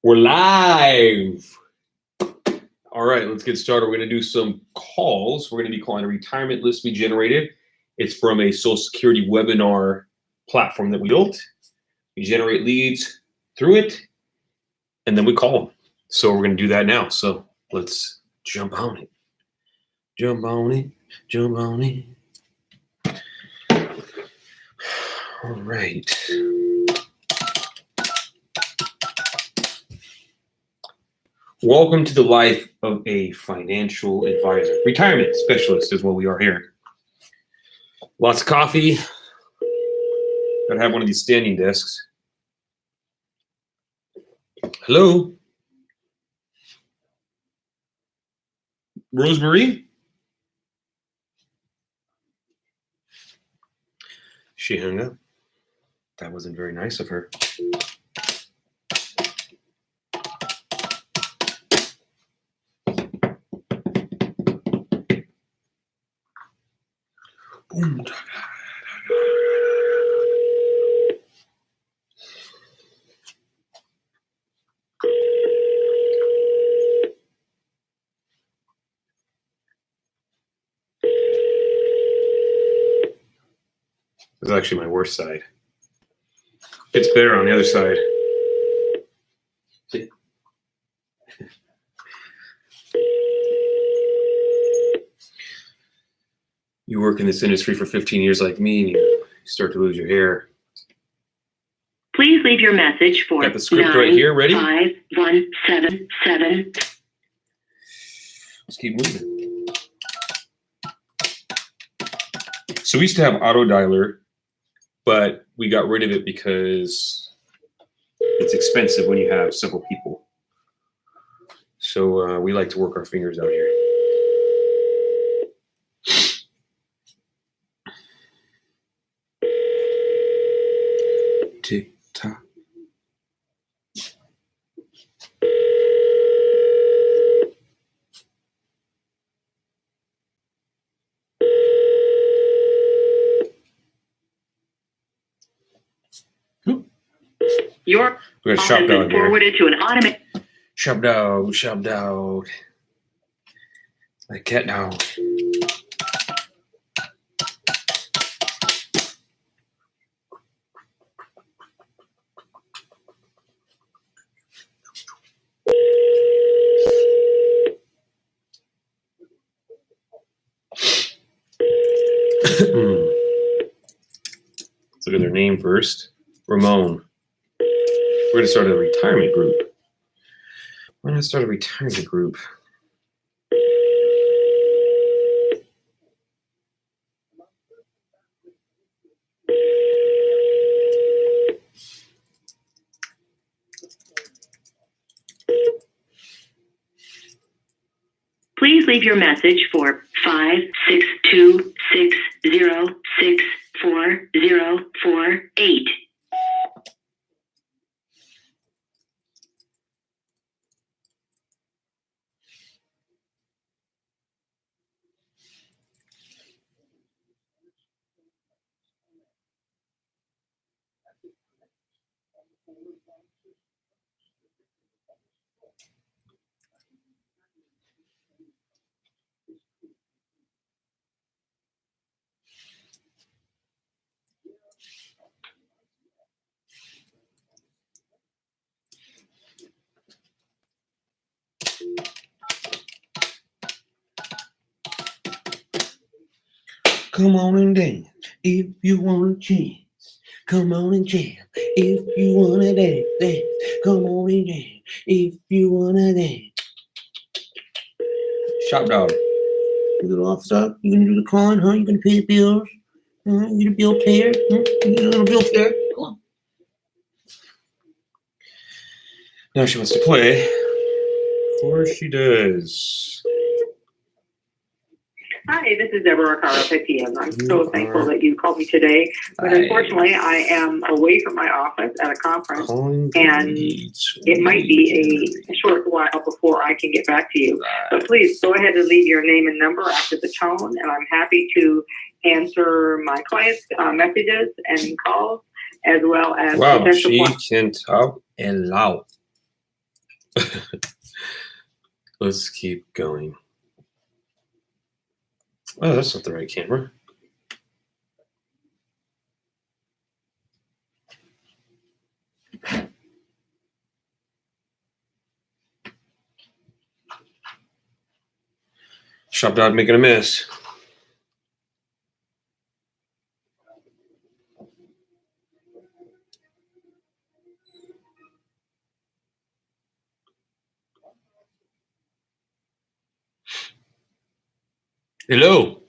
We're live. All right, let's get started. We're going to do some calls. We're going to be calling a retirement list we generated. It's from a Social Security webinar platform that we built. We generate leads through it, and then we call them. So we're going to do that now. So let's jump on it. Jump on it. Jump on it. All right. Welcome to the life of a financial advisor. Retirement specialist is what we are here. Lots of coffee. Gotta have one of these standing desks. Hello? Rosemary? She hung up. That wasn't very nice of her. Boom. This is actually my worst side. It's better on the other side. See? You work in this industry for 15 years like me, and you start to lose your hair. Please leave your message for Got the script right here, ready? 5177. Let's keep moving. So we used to have auto dialer, but we got rid of it because it's expensive when you have several people. So we like to work our fingers out here. Tick tock. Your We got a call shop has dog been here. forwarded to an automated. Shop dog, shop dog. Like cat dog. Let's look at their name first. Ramon. We're going to start a retirement group. Why not start a retirement group? Please leave your message for 56260644048. Come on and dance if you want a chance. Come on and jam if you want to dance. Dance. Come on and jam if you want to dance. Shop dog. You little officer, you gonna do the calling, huh? You gonna pay the bills? You the bill payer? You the bill payer? Come on. Now she wants to play. Of course she does. Hi, this is Deborah Carr of IPM. I'm so thankful that you called me today, but unfortunately I am away from my office at a conference, and it might be a short while before I can get back to you. But please go ahead and leave your name and number after the tone, and I'm happy to answer my clients' messages and calls, as well as wow, potential she clients. can talk and loud. Let's keep going. Oh, that's not the right camera. Shop dog making a mess. Hello.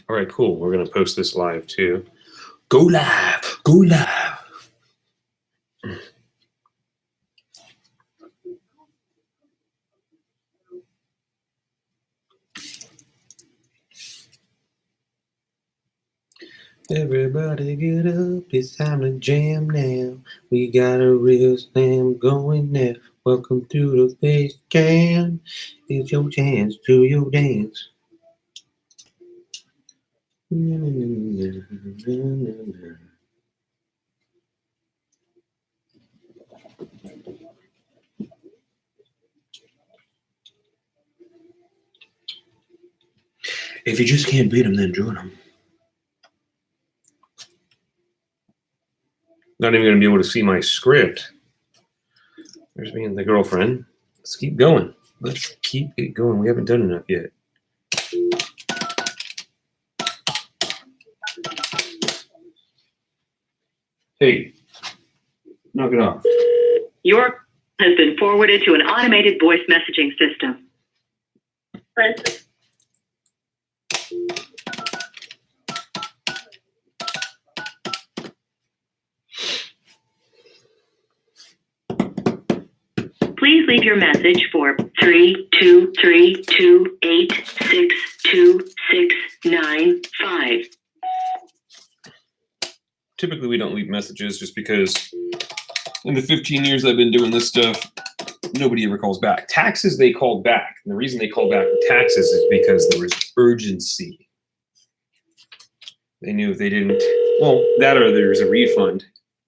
All right, cool. We're going to post this live too. Go live. Go live. Everybody get up, it's time to jam now. We got a real slam going now. Welcome to the Face Jam. It's your chance to your dance. If you just can't beat them, then join them. Not even going to be able to see my script. There's me and the girlfriend. Let's keep going. Let's keep it going. We haven't done enough yet. Hey, knock it off. Your has been forwarded to an automated voice messaging system. Francis. Please leave your message for 32328626695. Typically, we don't leave messages just because in the 15 years I've been doing this stuff, nobody ever calls back. Taxes, they called back. And the reason they called back with taxes is because there was urgency. They knew if they didn't, well, that or there's a refund.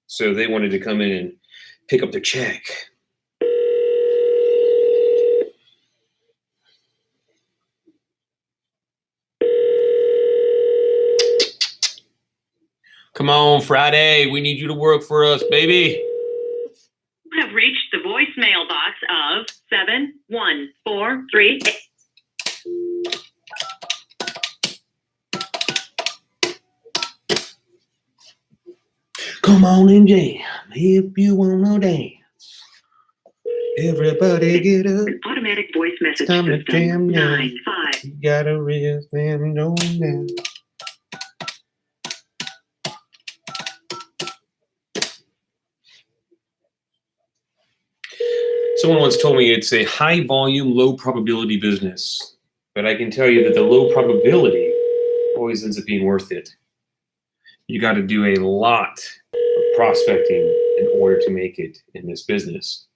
So they wanted to come in and pick up the check. Come on, Friday. We need you to work for us, baby. You have reached the voicemail box of 7143. Come on and jam if you wanna dance. Everybody get up. An automatic voice message time to system. jam now. 95. You got a real thing going now. Someone once told me it's a high volume, low probability business. But I can tell you that the low probability always ends up being worth it. You got to do a lot of prospecting in order to make it in this business.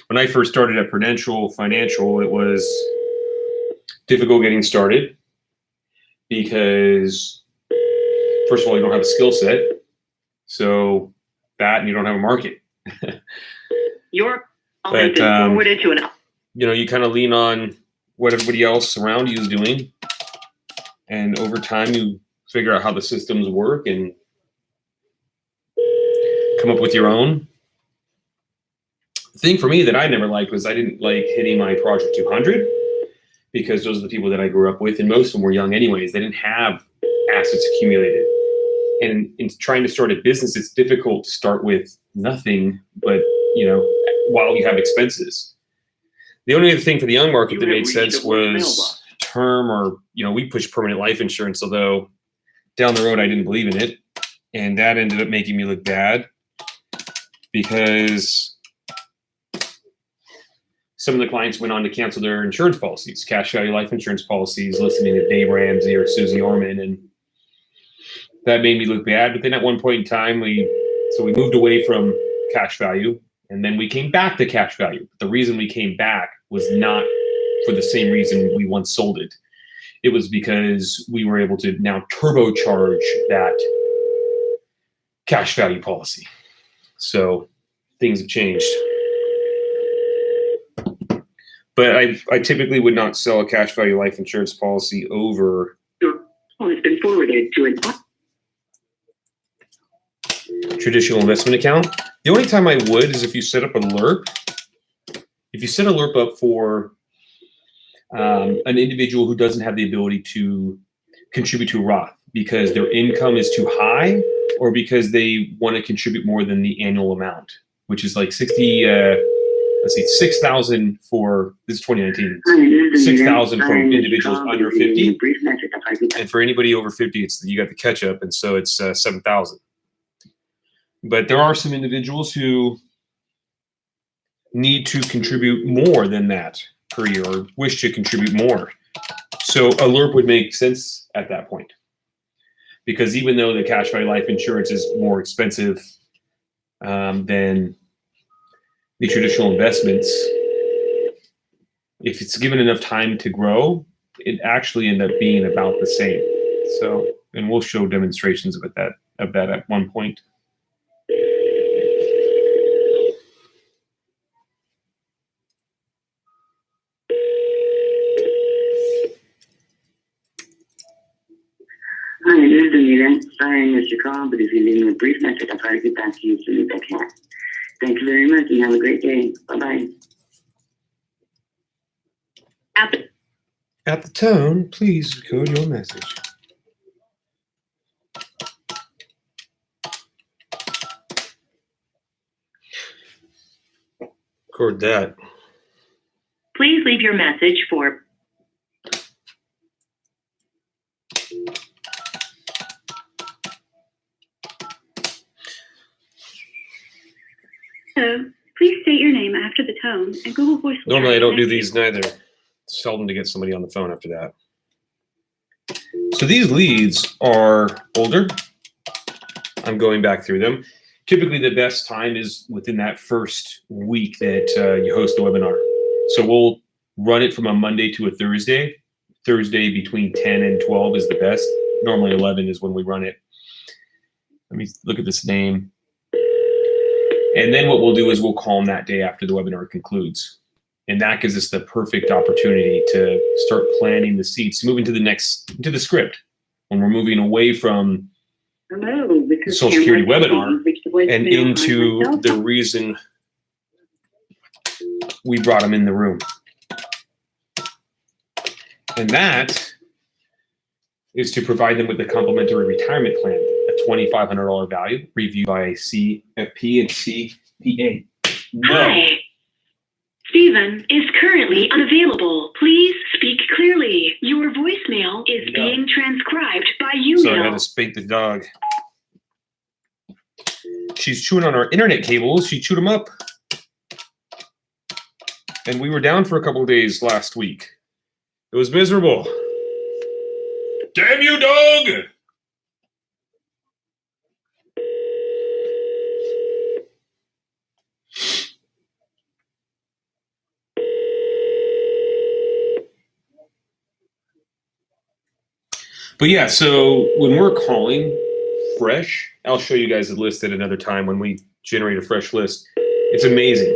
When I first started at Prudential Financial, it was difficult getting started because, first of all, you don't have a skill set. So that, and you don't have a market. Your call has been forwarded to an. You kind of lean on what everybody else around you is doing. And over time, you figure out how the systems work and come up with your own. The thing for me that I never liked was I didn't like hitting my Project 200 because those are the people that I grew up with, and most of them were young anyways. They didn't have assets accumulated. And in trying to start a business, it's difficult to start with nothing, but, while you have expenses. The only other thing for the young market that made sense was term or, we pushed permanent life insurance, although down the road I didn't believe in it. And that ended up making me look bad because some of the clients went on to cancel their insurance policies, cash value life insurance policies, listening to Dave Ramsey or Susie Orman. And that made me look bad. But then at one point in time, we moved away from cash value, and then we came back to cash value. But the reason we came back was not for the same reason we once sold it. It was because we were able to now turbocharge that cash value policy. So things have changed. But I typically would not sell a cash value life insurance policy over Your call has been forwarded to an traditional investment account. The only time I would is if you set up a LERP. If you set a LERP up for an individual who doesn't have the ability to contribute to a Roth because their income is too high or because they want to contribute more than the annual amount, which is like 6,000 for, this is 2019, 6,000 for individuals under 50. And for anybody over 50, you got the catch up. And so it's 7,000. But there are some individuals who need to contribute more than that per year or wish to contribute more. So a LERP would make sense at that point. Because even though the cash value life insurance is more expensive than the traditional investments, if it's given enough time to grow, it actually end up being about the same. So, and we'll show demonstrations of that at one point. Hi, this is Anita. Sorry I missed your call, but if you leave me a brief message, I'll try to get back to you as soon as I can. Thank you very much and have a great day. Bye-bye. At the tone, please record your message. Record that. Please leave your message for Hello. Please state your name after the tone, and Google Voice will Normally I don't do connect you. these neither. It's seldom to get somebody on the phone after that. So these leads are older. I'm going back through them. Typically the best time is within that first week that you host the webinar. So we'll run it from a Monday to a Thursday. Thursday between 10 and 12 is the best. Normally 11 is when we run it. Let me look at this name. And then what we'll do is we'll call them that day after the webinar concludes. And that gives us the perfect opportunity to start planting the seeds, moving to the script. When we're moving away from Hello, this the is Social Security Cameron. webinar You've reached the voicemail and on into myself. the reason we brought them in the room. And that is to provide them with a complimentary retirement plan, a $2,500 value reviewed by CFP and CPA. No. Hi. Stephen is currently unavailable. Please speak clearly. Your voicemail is No. being transcribed by you So I had now. to spank the dog. She's chewing on our internet cables. She chewed them up. And we were down for a couple of days last week. It was miserable. Damn you, dog! But yeah, so when we're calling fresh, I'll show you guys the list at another time when we generate a fresh list. It's amazing.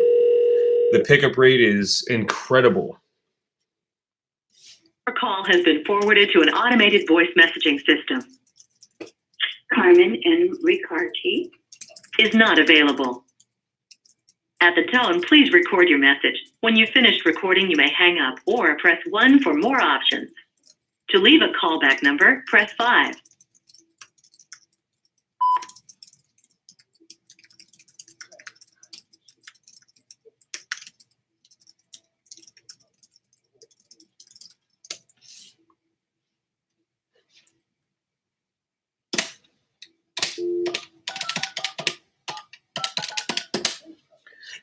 The pickup rate is incredible. Your call has been forwarded to an automated voice messaging system. Carmen and Riccardi. Is not available. At the tone, please record your message. When you've finished recording, you may hang up or press 1 for more options. To leave a callback number, press 5.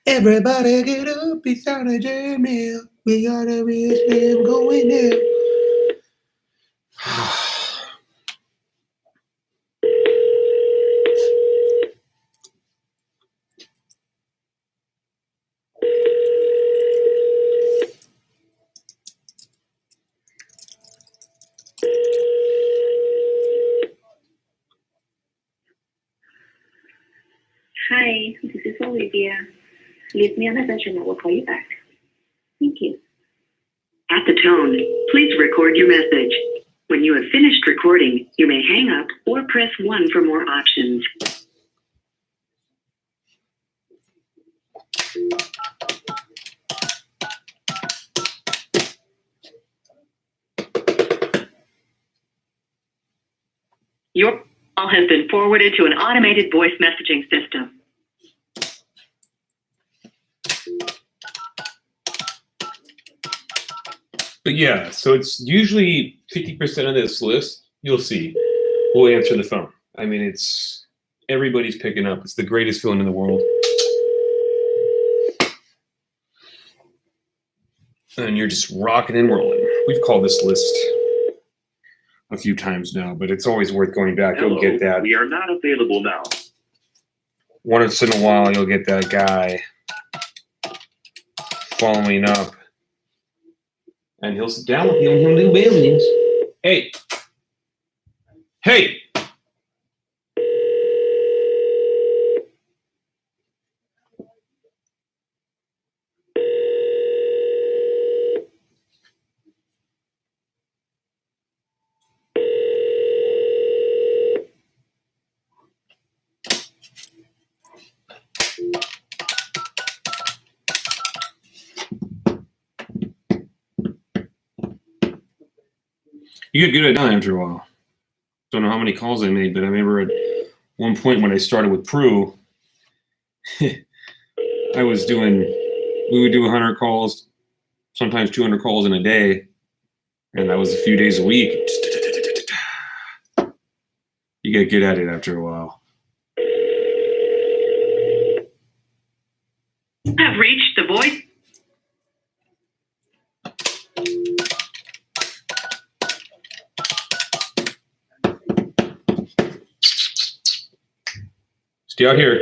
Everybody get up, it's on a journey. We gotta reach them going there. Hi, this is Olivia. Leave me a message and I will call you back. Thank you. At the tone, please record your message. When you have finished recording, you may hang up or press 1 for more options. Your call has been forwarded to an automated voice messaging system. But yeah, so it's usually 50% of this list, you'll see, will answer the phone. I mean, it's everybody's picking up. It's the greatest feeling in the world. And you're just rocking and rolling. We've called this list a few times now, but it's always worth going back. Hello, You'll get that. we are not available now. Once in a while, you'll get that guy following up. And he'll sit down with you and he'll do business. Hey. Hey. You get good at that after a while. Don't know how many calls I made, but I remember at one point when I started with Prue, we would do 100 calls, sometimes 200 calls in a day, and that was a few days a week. You get good at it after a while. Have reached the voice. Stay out here.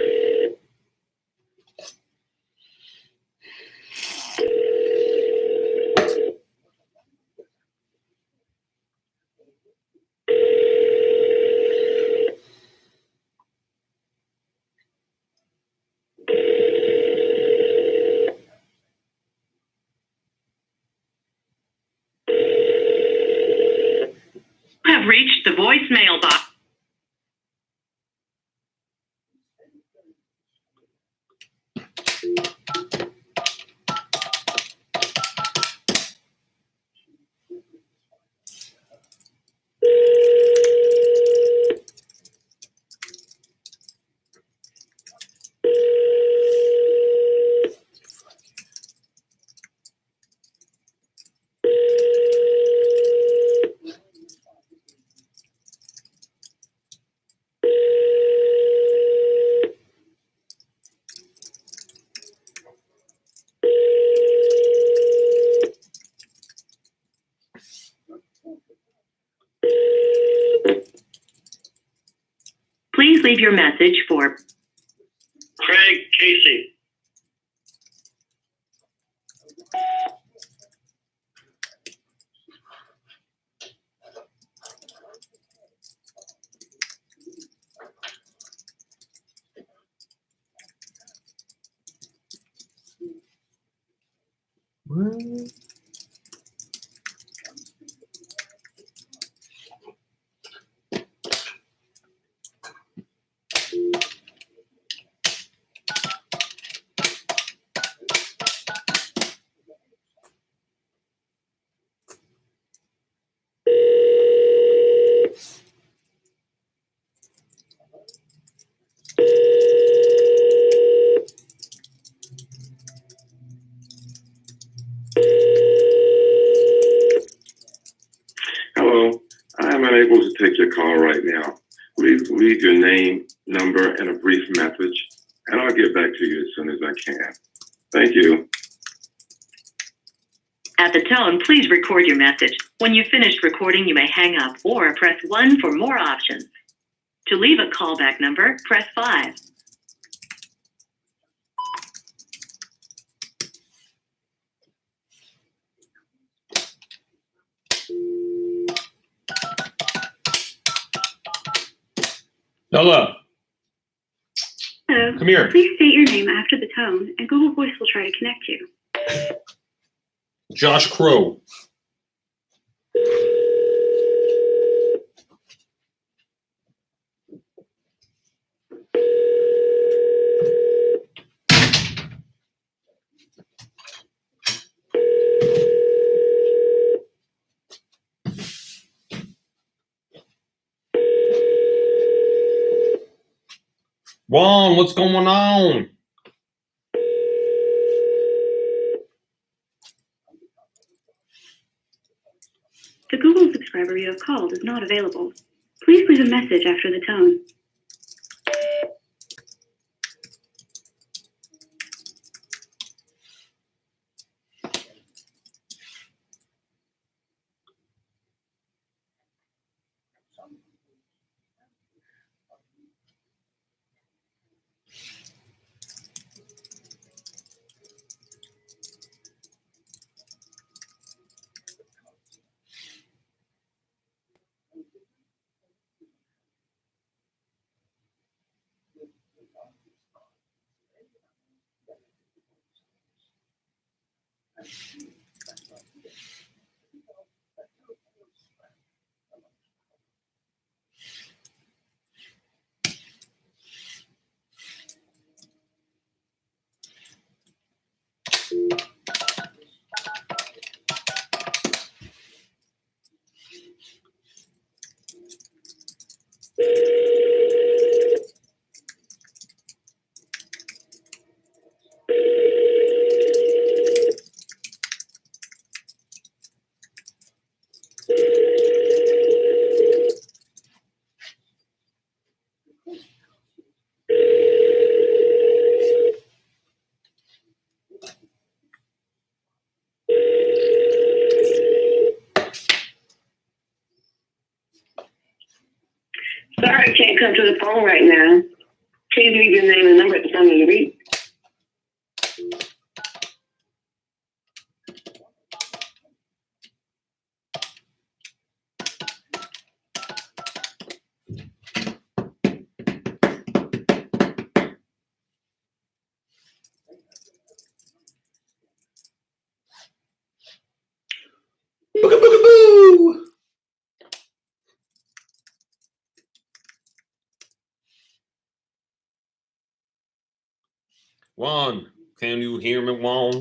Have reached the voicemail box. Please leave your message for Craig Casey. Hello, I am unable to take your call right now. Please leave your name, number, and a brief message, and I'll get back to you as soon as I can. Thank you. At the tone, please record your message. When you've finished recording, you may hang up or press 1 for more options. To leave a callback number, press 5. Hello. Hello. Hello. Come here. Please state your name after the tone, and Google Voice will try to connect you. Josh Crow. Juan, what's going on? The Google subscriber you have called is not available. Please leave a message after the tone. Sorry, I can't come to the phone right now. Please leave your name and number at the time of the beep. Booga booga boo! Juan, can you hear me, Juan?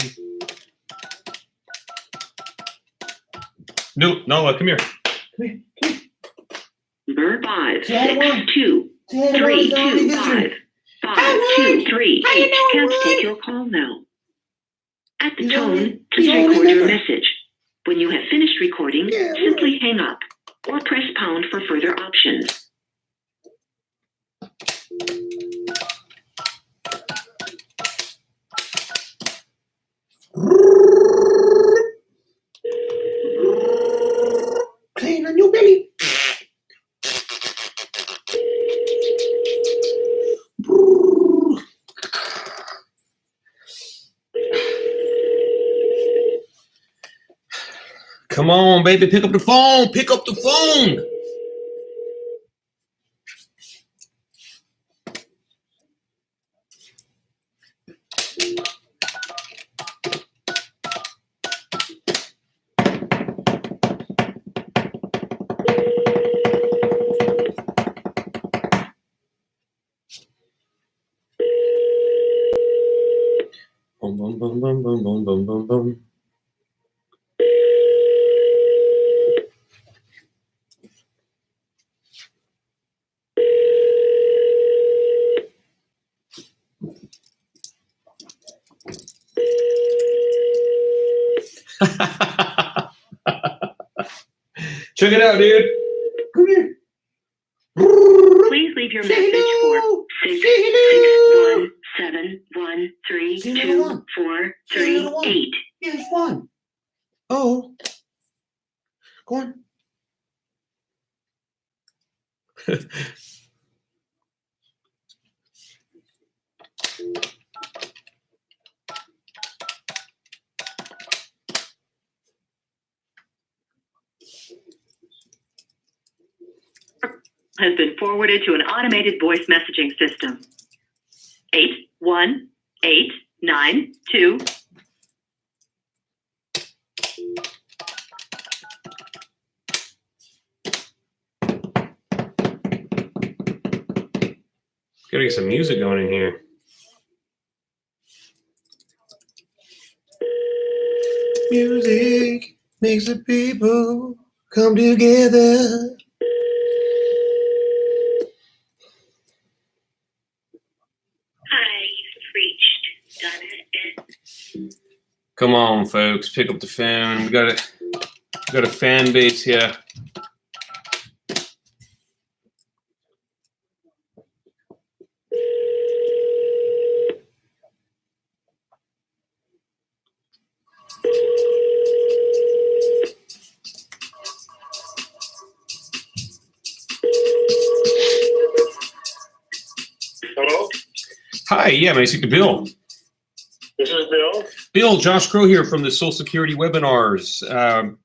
No, Nola, come here. Number 5623255 5238 can't take your call now. At the tone, please record your message. When you have finished recording, simply hang up or press pound for further options. Clean on your belly. Come on, baby, pick up the phone. Pick up the phone. Boom, boom, boom, boom, boom, boom, boom, boom, boom. Check it out, dude. Come here. Please leave your message for 66171324338. Here's one. Oh. Go on. Has been forwarded to an automated voice messaging system. 81892. Gotta get some music going in here. Music makes the people come together. Hi, you've reached Donna and Come on, folks, pick up the phone. We got a fan base here. Hello, Hi, yeah, may I speak to Bill? this is Bill. Bill, Josh Crow here from the Social Security webinars.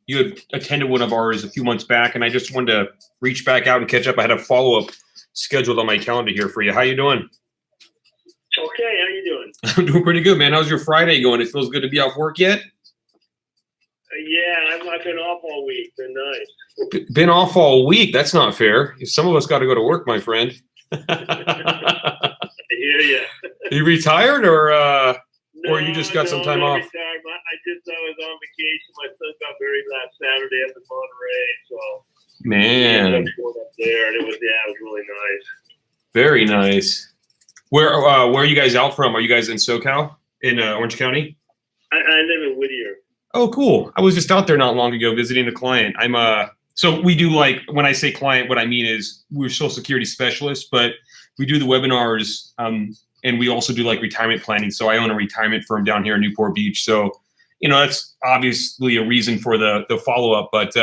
You had attended one of ours a few months back, and I just wanted to reach back out and catch up. I had a follow-up scheduled on my calendar here for you. How you doing? Okay, how you doing? I'm doing pretty good, man. How's your Friday going? It feels good to be off work yet? Yeah, I've been off all week. Been nice. Been off all week. That's not fair. Some of us got to go to work, my friend. I hear ya. You retired or you just got some time not off? Retired. I was on vacation. My son got buried last Saturday up in Monterey, so Man, up there, and it was really nice. very nice. Where are you guys out from? Are you guys in SoCal, in Orange County? I live in Whittier. Oh, cool. I was just out there not long ago visiting a client. So we do, like, when I say client, what I mean is we're Social Security specialists, but we do the webinars, and we also do like retirement planning. So I own a retirement firm down here in Newport Beach. So, that's obviously a reason for the follow-up, but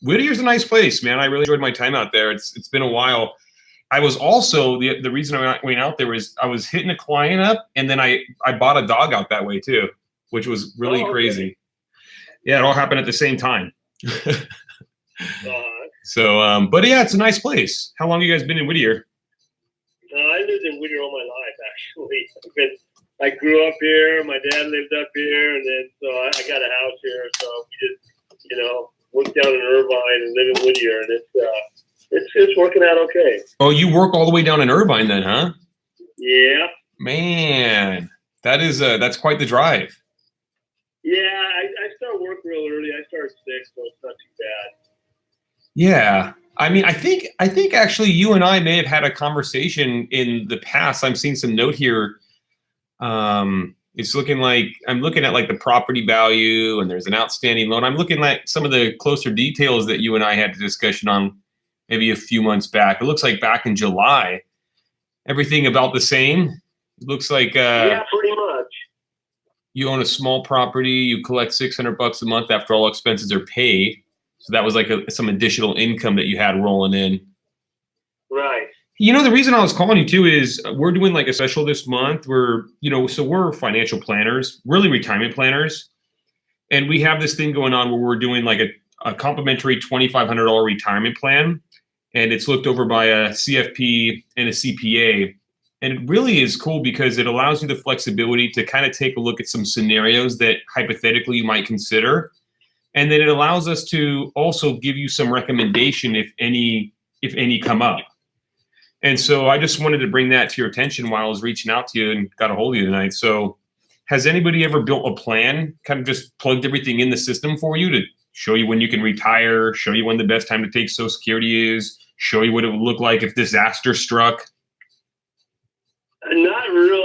Whittier's a nice place, man. I really enjoyed my time out there. It's been a while. I was also, the reason I went out there was I was hitting a client up, and then I bought a dog out that way too, which was really crazy. Yeah, it all happened at the same time. So, but yeah, it's a nice place. How long have you guys been in Whittier? I lived in Whittier all my life, actually. I grew up here. My dad lived up here, and then so I got a house here. So we just, moved down in Irvine and live in Whittier, and it's working out okay. Oh, you work all the way down in Irvine then, huh? Yeah. Man, that's quite the drive. Yeah, I start work real early. I start 6, so it's not too bad. Yeah. I mean, I think actually you and I may have had a conversation in the past. I'm seeing some note here. It's looking like I'm looking at like the property value, and there's an outstanding loan. I'm looking at some of the closer details that you and I had a discussion on maybe a few months back. It looks like back in July, everything about the same. It looks like yeah, pretty much. You own a small property. You collect $600 a month after all expenses are paid. So that was like some additional income that you had rolling in. Right. The reason I was calling you too is we're doing like a special this month. We're financial planners, really retirement planners. And we have this thing going on where we're doing like a complimentary $2,500 retirement plan. And it's looked over by a CFP and a CPA. And it really is cool because it allows you the flexibility to kind of take a look at some scenarios that hypothetically you might consider. And then it allows us to also give you some recommendation if any come up. And so I just wanted to bring that to your attention while I was reaching out to you and got a hold of you tonight. So has anybody ever built a plan, kind of just plugged everything in the system for you to show you when you can retire, show you when the best time to take Social Security is, show you what it would look like if disaster struck? Not really.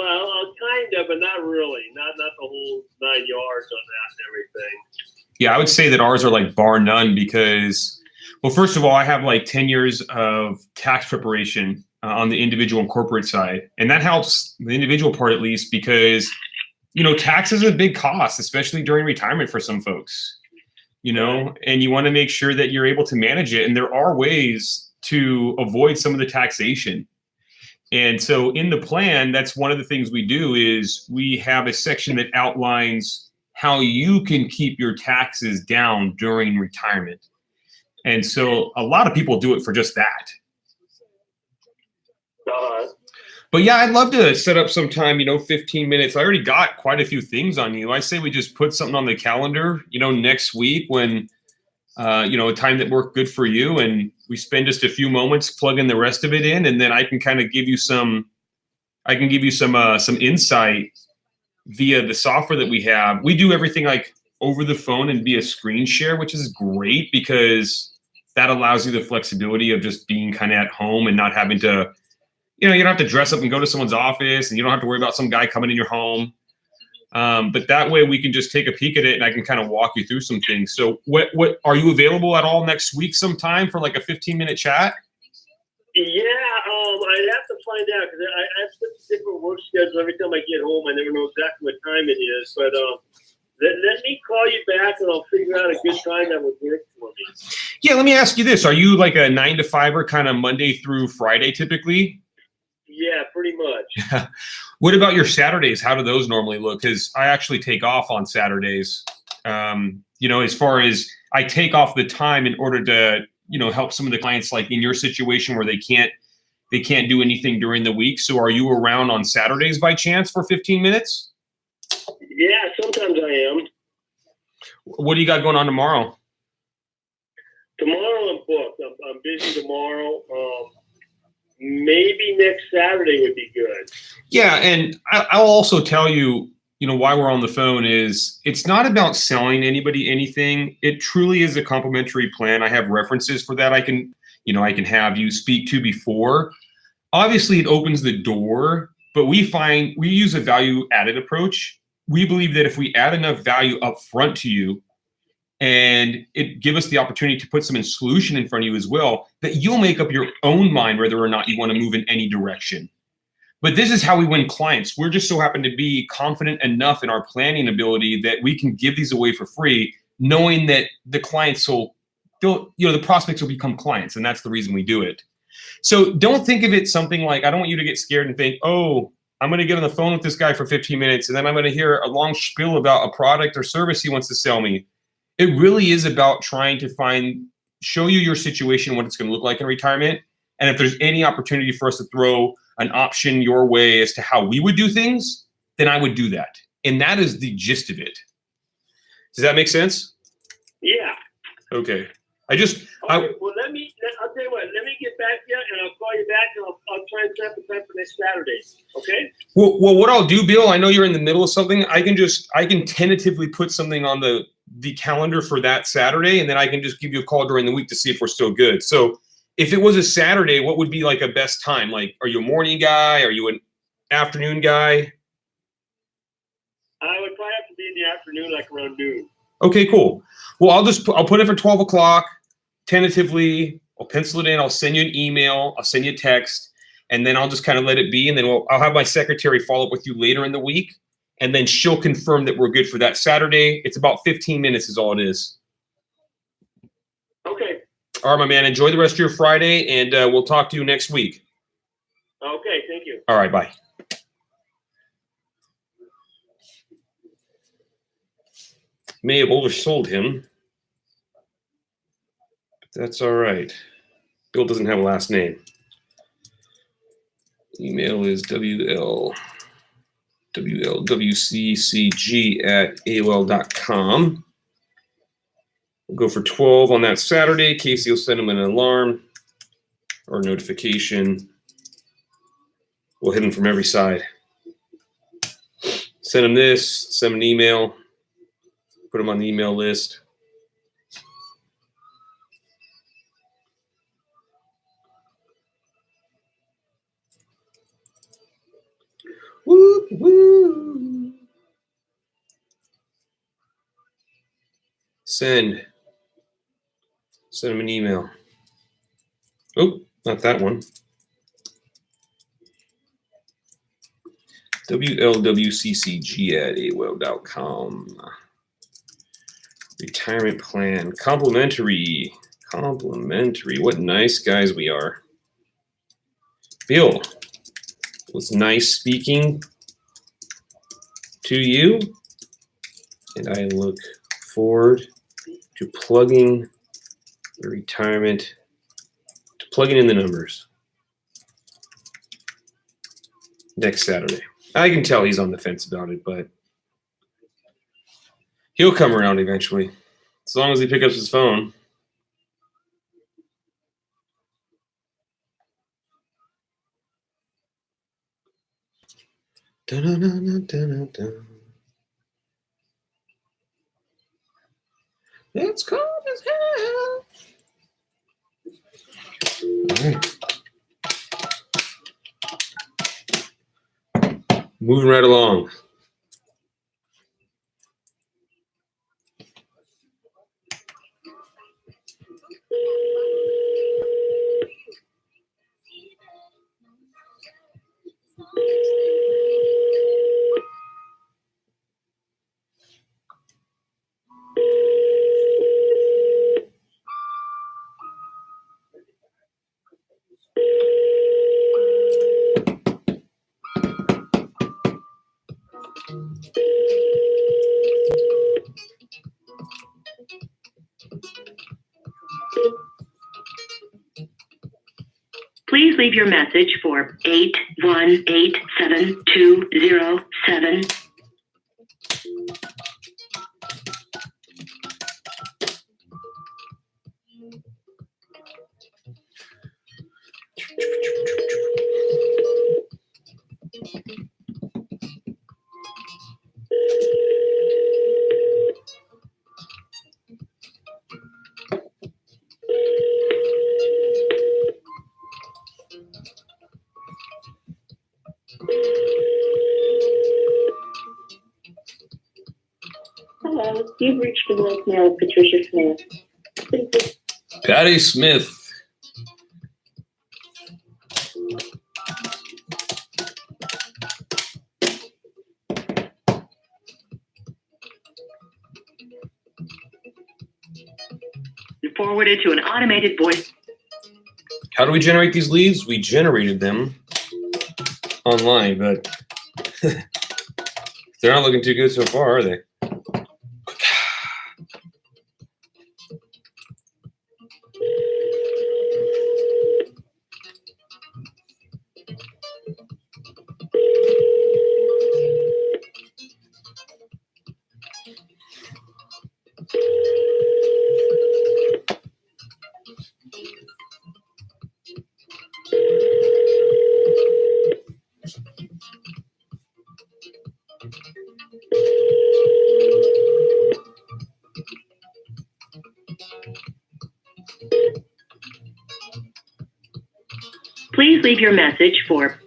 Kind of, but not really. Not the whole 9 yards on that and everything. Yeah, I would say that ours are like bar none because, well, first of all, I have like 10 years of tax preparation on the individual and corporate side. And that helps the individual part at least because, tax is a big cost, especially during retirement for some folks, and you want to make sure that you're able to manage it. And there are ways to avoid some of the taxation. And so in the plan, that's one of the things we do is we have a section that outlines how you can keep your taxes down during retirement. And so a lot of people do it for just that. But yeah, I'd love to set up some time, 15 minutes. I already got quite a few things on you. I say we just put something on the calendar, next week when, a time that worked good for you. And we spend just a few moments plugging the rest of it in. And then I can kind of give you some insight via the software that we have. We do everything like over the phone and via screen share, which is great because that allows you the flexibility of just being kind of at home and not having to, you don't have to dress up and go to someone's office, and you don't have to worry about some guy coming in your home. But that way we can just take a peek at it and I can kind of walk you through some things. So what are you available at all next week sometime for like a 15-minute chat? Yeah, I'd have to find out because I have such a different work schedule. Every time I get home, I never know exactly what time it is. But let me call you back and I'll figure out a good time that would work for me. Yeah, let me ask you this. Are you like a 9 to 5er kind of Monday through Friday typically? Yeah, pretty much. What about your Saturdays? How do those normally look? Because I actually take off on Saturdays. As far as I take off the time in order to, help some of the clients like in your situation where they can't do anything during the week. So are you around on Saturdays by chance for 15 minutes? Yeah, sometimes I am. What do you got going on tomorrow? Tomorrow I'm booked. I'm busy tomorrow. Maybe next Saturday would be good. Yeah, and I'll also tell you, why we're on the phone is it's not about selling anybody anything. It truly is a complimentary plan. I have references for that I can have you speak to before. Obviously, it opens the door, but we use a value-added approach. We believe that if we add enough value up front to you, and it give us the opportunity to put some solution in front of you as well, that you'll make up your own mind whether or not you want to move in any direction. But this is how we win clients. We're just so happen to be confident enough in our planning ability that we can give these away for free, knowing that the clients the prospects will become clients, and that's the reason we do it. So don't think of it something like, I don't want you to get scared and think, oh, I'm going to get on the phone with this guy for 15 minutes, and then I'm going to hear a long spiel about a product or service he wants to sell me. It really is about trying to show you your situation, what it's going to look like in retirement. And if there's any opportunity for us to throw an option your way as to how we would do things, then I would do that. And that is the gist of it. Does that make sense? Yeah. Okay. Well, I'll tell you what, let me get back to you and I'll call you back and I'll try and set the time for next Saturday. Okay? Well, what I'll do, Bill, I know you're in the middle of something. I can tentatively put something on the calendar for that Saturday, and then I can just give you a call during the week to see if we're still good. So if it was a Saturday, what would be like a best time? Like, are you a morning guy? Are you an afternoon guy? I would probably have to be in the afternoon, like around noon. Okay, cool. Well, I'll put it for 12 o'clock tentatively. I'll pencil it in. I'll send you an email. I'll send you a text, and then I'll just kind of let it be. And then I'll have my secretary follow up with you later in the week, and then she'll confirm that we're good for that Saturday. It's about 15 minutes is all it is. Okay. All right, my man. Enjoy the rest of your Friday, and we'll talk to you next week. Okay, thank you. All right, bye. May have oversold him, but that's all right. Bill doesn't have a last name. Email is wlwccg@aol.com. We'll go for 12 on that Saturday. Casey will send him an alarm or notification. We'll hit him from every side. Send him this, send him an email, put him on the email list. Woo, woo. Send him an email. Oh, not that one. wlwccg@aol.com. Retirement plan. Complimentary. What nice guys we are. Bill, it was nice speaking to you, and I look forward to plugging in the numbers. next Saturday. I can tell he's on the fence about it, but he'll come around eventually, as long as he picks up his phone. Dun-dun-dun-dun-dun-dun. It's cold as hell. All right. Moving right along. Please leave your message for 8187-207. Hello, you've reached the voicemail of Patricia Smith. Please Patty Smith. Forwarded to an automated voice. How do we generate these leads? We generated them online, but they're not looking too good so far, are they? Please leave your message for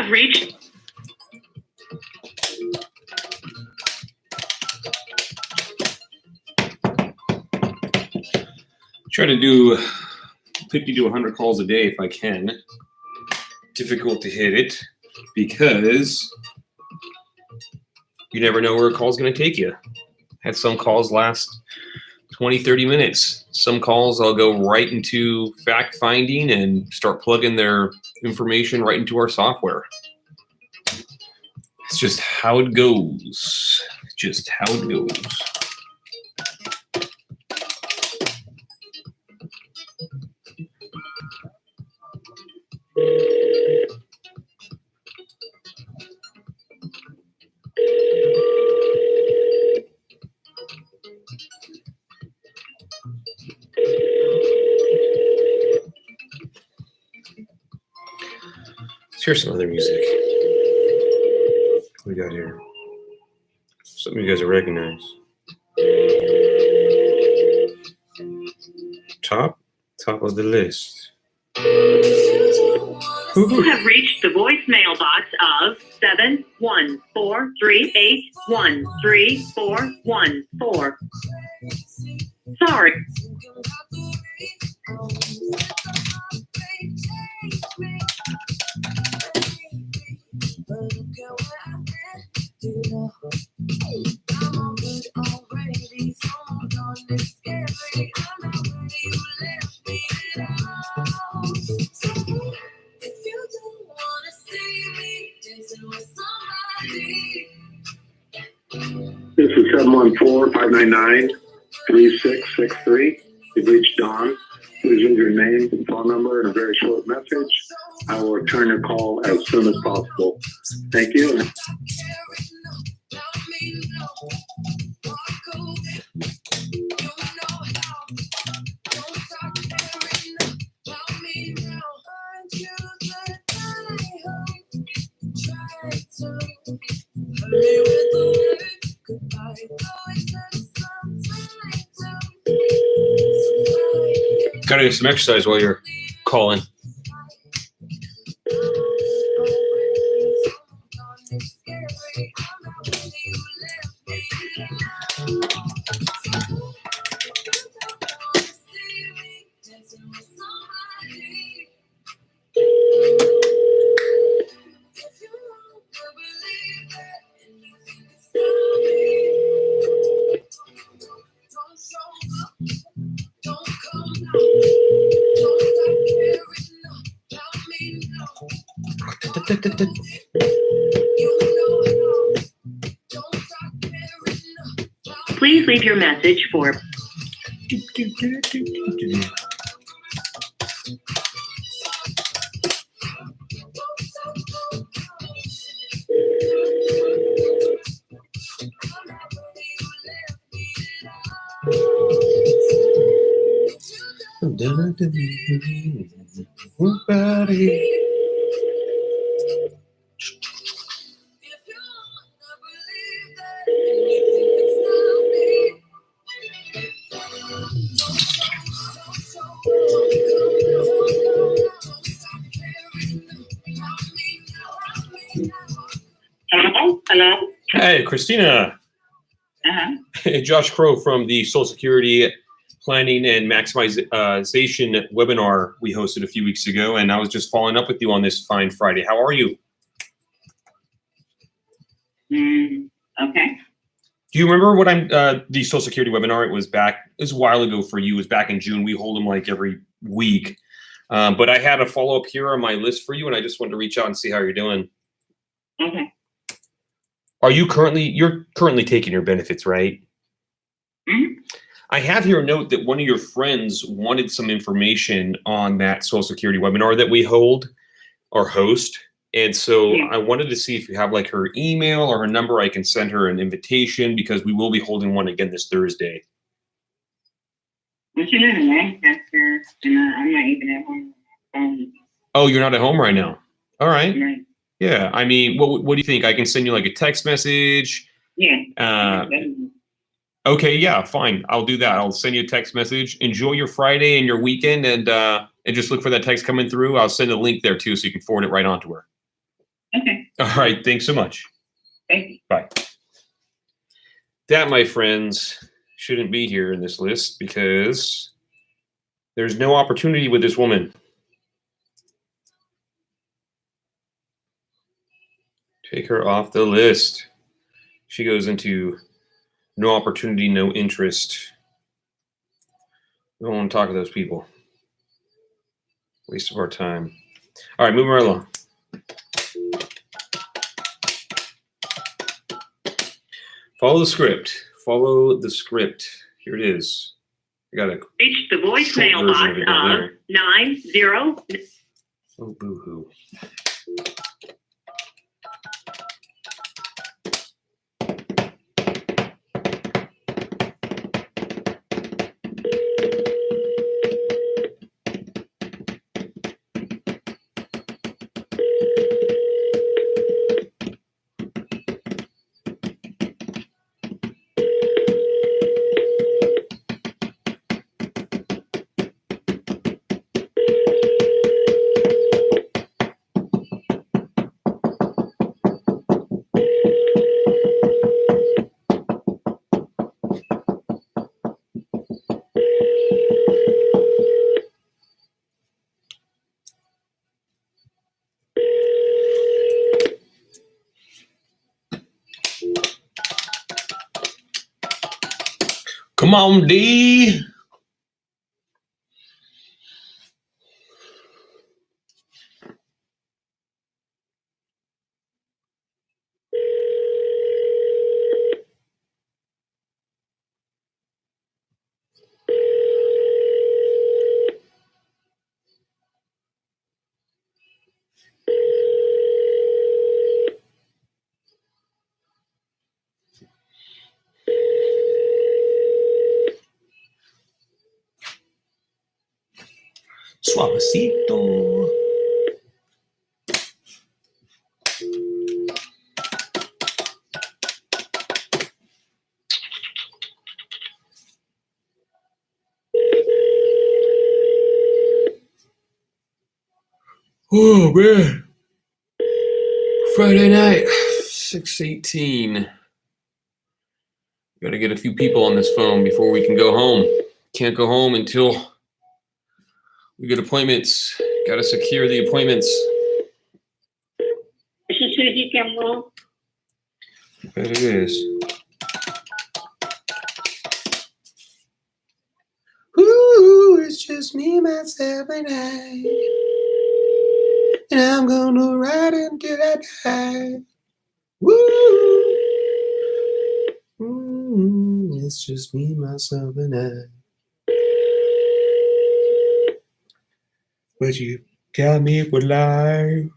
have reached. Try to do 50 to 100 calls a day if I can. Difficult to hit it because you never know where a call's going to take you. Had some calls last 20, 30 minutes. Some calls I'll go right into fact finding and start plugging their information right into our software. It's just how it goes. Just how it goes. Let's hear some other music. What we got here? Something you guys will recognize. Top of the list. You have reached the voicemail box of 71438133414. Sorry. This is 714-599-3663. You've reached Dawn. Please leave your name, phone number, and a very short message. I will return your call as soon as possible. Thank you. Gotta get some exercise while you're calling. Please leave your message for Hello? Hey, Christina. Uh-huh. Hey, Josh Crow from the Social Security Planning and Maximization webinar we hosted a few weeks ago, and I was just following up with you on this fine Friday. How are you? Okay. Do you remember what the Social Security webinar? It was a while ago for you. It was back in June. We hold them like every week. But I had a follow-up here on my list for you, and I just wanted to reach out and see how you're doing. Okay. You're currently taking your benefits, right? Mhm. I have here a note that one of your friends wanted some information on that Social Security webinar that we hold or host. And so Yeah. I wanted to see if you have like her email or her number. I can send her an invitation because we will be holding one again this Thursday. Well, she lives in Lancaster, and I'm not even at home. Oh, you're not at home right now. All right. Right. Yeah. I mean, what do you think? I can send you like a text message. Yeah. Okay, yeah, fine. I'll do that. I'll send you a text message. Enjoy your Friday and your weekend, and just look for that text coming through. I'll send a link there too, so you can forward it right on to her. Okay. All right. Thanks so much. Thank you. Bye. That, my friends, shouldn't be here in this list because there's no opportunity with this woman. Take her off the list. She goes into no opportunity, no interest. We don't want to talk to those people. Waste of our time. All right, moving right along. Follow the script. Follow the script. Here it is. I got a reach the short voicemail version box of it of down there. 90. Oh, boo-hoo. Come on, D. Suavecito. Oh man. Friday night, 6:18. Gotta get a few people on this phone before we can go home. Can't go home until we get appointments. Gotta secure the appointments. This is Susie Kimball. Bet it is. Ooh, it's just me, myself, and I. And I'm gonna ride until I die. Woo! It's just me, myself, and I. But you got me for life.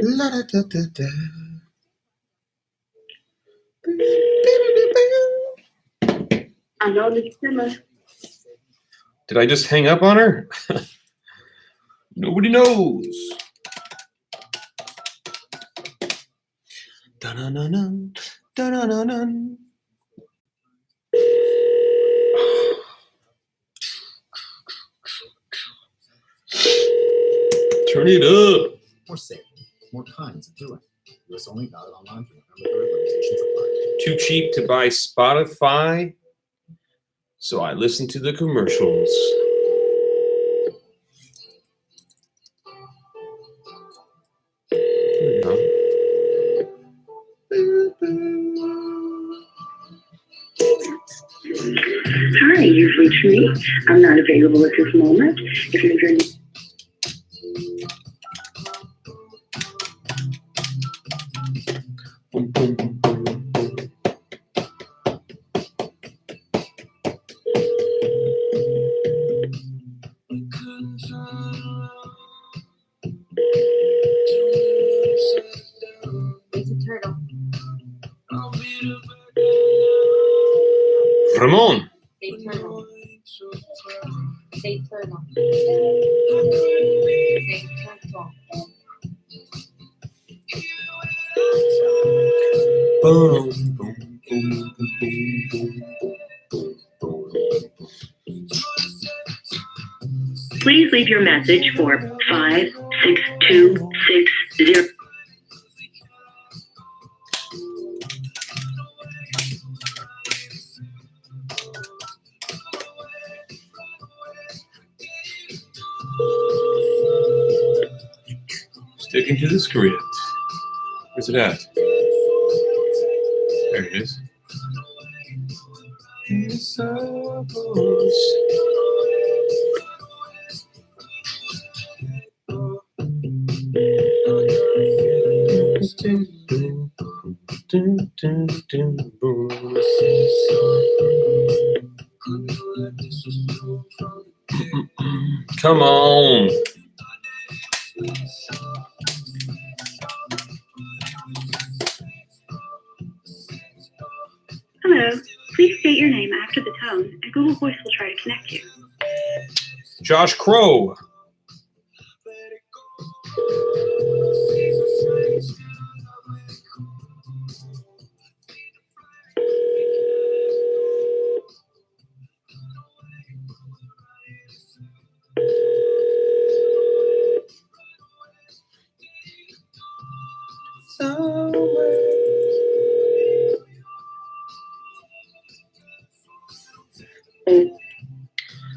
La da da da da. Hello, Miss Simmer. Did I just hang up on her? Nobody knows. Dun-dun-dun-dun, dun-dun-dun-dun. Turn it up. More safe, more kinds of doing. US only, valid online through November 3rd, limitations apply. Too cheap to buy Spotify, so I listen to the commercials. There we go. Hi, you've reached me. I'm not available at this moment. If you're enjoying Boom, boom, boom, boom, boom. It's a turtle. Ramon. Say turtle. Say turtle. Say turtle. Boom, boom, boom, boom, boom, boom, boom, boom. Please leave your message for 56260. Sticking to the script. Where's it at? There it is. Come on. Hello. Please state your name after the tone, and Google Voice will try to connect you. Josh Crow.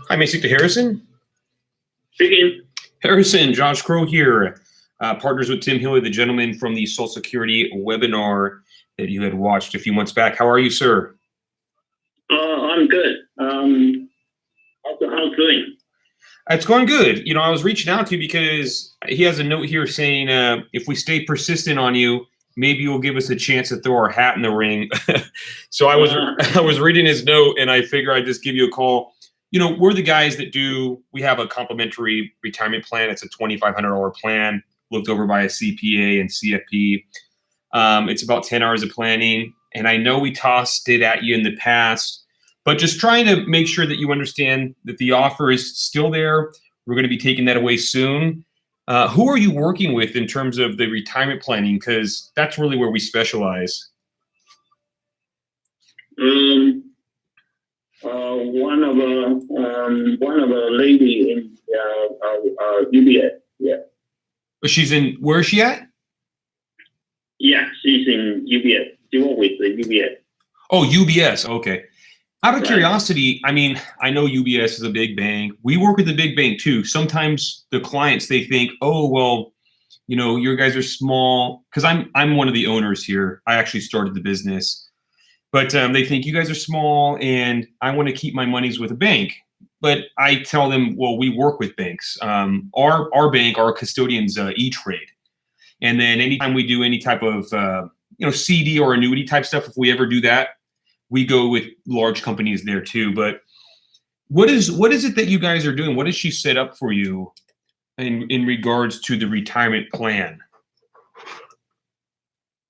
Hi, may I speak to Harrison? Speaking. Harrison, Josh Crow here, partners with Tim Hilly, the gentleman from the Social Security webinar that you had watched a few months back. How are you, sir? I'm good. How's it doing? It's going good. You know, I was reaching out to you because he has a note here saying if we stay persistent on you, maybe you'll give us a chance to throw our hat in the ring. So I was reading his note, and I figure I'd just give you a call. You know, we're the guys that we have a complimentary retirement plan. It's a $2,500 plan looked over by a CPA and CFP. It's about 10 hours of planning. And I know we tossed it at you in the past, but just trying to make sure that you understand that the offer is still there. We're going to be taking that away soon. Who are you working with in terms of the retirement planning? Because that's really where we specialize. One of a lady in UBS. Yeah. Where is she at? Yeah, she's in UBS. She works with the UBS. Oh, UBS. Okay. Out of Right. curiosity, I mean, I know UBS is a big bank. We work with a big bank too. Sometimes the clients, they think, oh, well, you know, your guys are small. Because I'm one of the owners here. I actually started the business. But they think you guys are small and I want to keep my monies with a bank. But I tell them, well, we work with banks. Our bank, our custodian's E-Trade. And then anytime we do any type of CD or annuity type stuff, if we ever do that, we go with large companies there too. But what is it that you guys are doing? What does she set up for you in regards to the retirement plan?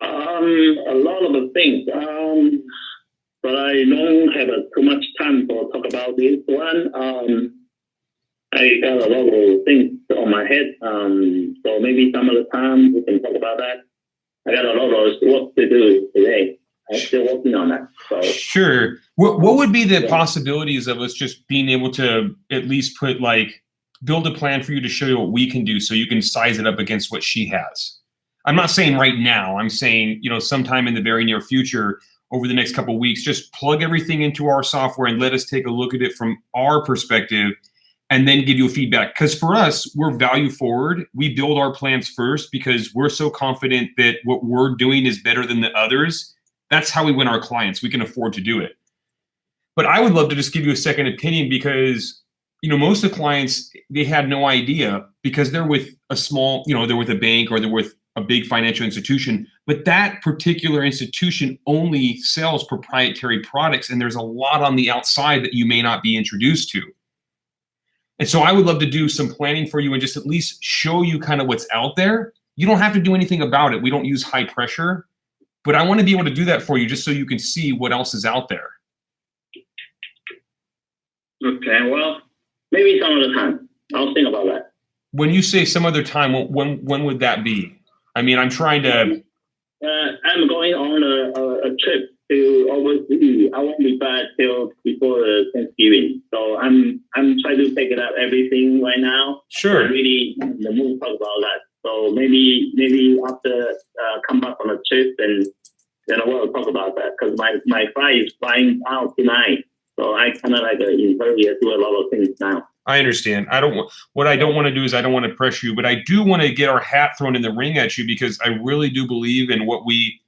A lot of the things, but I don't have too much time to talk about this one. I got a lot of things on my head, so maybe some of the time we can talk about that. I got a lot of work to do today. I'm still working on that. So. Sure. What would be the possibilities of us just being able to at least build a plan for you to show you what we can do so you can size it up against what she has? I'm not saying right now. I'm saying, sometime in the very near future, over the next couple of weeks, just plug everything into our software and let us take a look at it from our perspective and then give you feedback. Because for us, we're value forward. We build our plans first because we're so confident that what we're doing is better than the others. That's how we win our clients. We can afford to do it. But I would love to just give you a second opinion because, most of the clients, they have no idea because they're with a small, they're with a bank or they're with a big financial institution, but that particular institution only sells proprietary products, and there's a lot on the outside that you may not be introduced to. And so I would love to do some planning for you and just at least show you kind of what's out there. You don't have to do anything about it. We don't use high pressure, but I want to be able to do that for you just so you can see what else is out there. Okay, well, maybe some other time. I'll think about that. When you say some other time, when would that be? I mean, I'm trying to. I'm going on a trip to overseas. I won't be back till before Thanksgiving, so I'm trying to take it up everything right now. Sure. I'm really in the mood to talk about that. So maybe after come back on a trip, and then I will talk about that because my flight is flying out tonight. So I kind of in hurry to do a lot of things now. I understand. What I don't want to do is I don't want to pressure you, but I do want to get our hat thrown in the ring at you because I really do believe in what we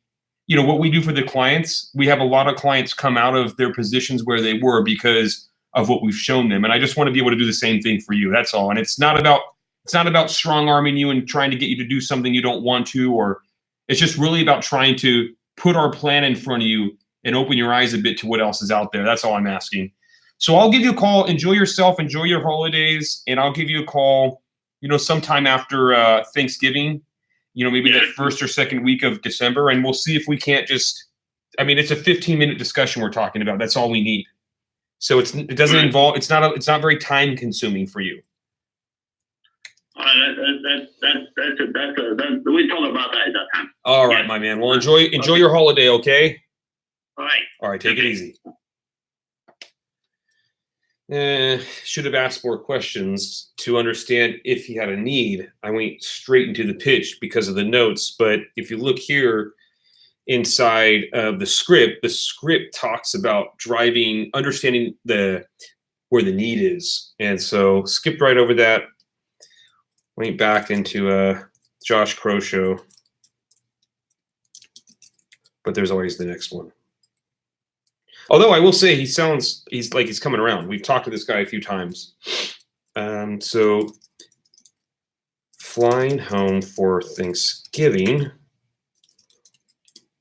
do for the clients. We have a lot of clients come out of their positions where they were because of what we've shown them. And I just want to be able to do the same thing for you. That's all. And it's not about strong arming you and trying to get you to do something you don't want to, or it's just really about trying to put our plan in front of you and open your eyes a bit to what else is out there. That's all I'm asking. So I'll give you a call. Enjoy yourself. Enjoy your holidays. And I'll give you a call, sometime after Thanksgiving, maybe that first or second week of December. And we'll see if we can't it's a 15-minute discussion we're talking about. That's all we need. So it doesn't involve, it's not very time consuming for you. We talk about that at that time. All right, my man. Well, enjoy your holiday. Okay. All right. Take it easy. Should have asked more questions to understand if he had a need. I went straight into the pitch because of the notes. But if you look here, inside of the script. The script talks about understanding where the need is. And so skipped right over that. Went back into Josh Crow show. But there's always the next one. Although I will say he's like he's coming around. We've talked to this guy a few times. So flying home for Thanksgiving.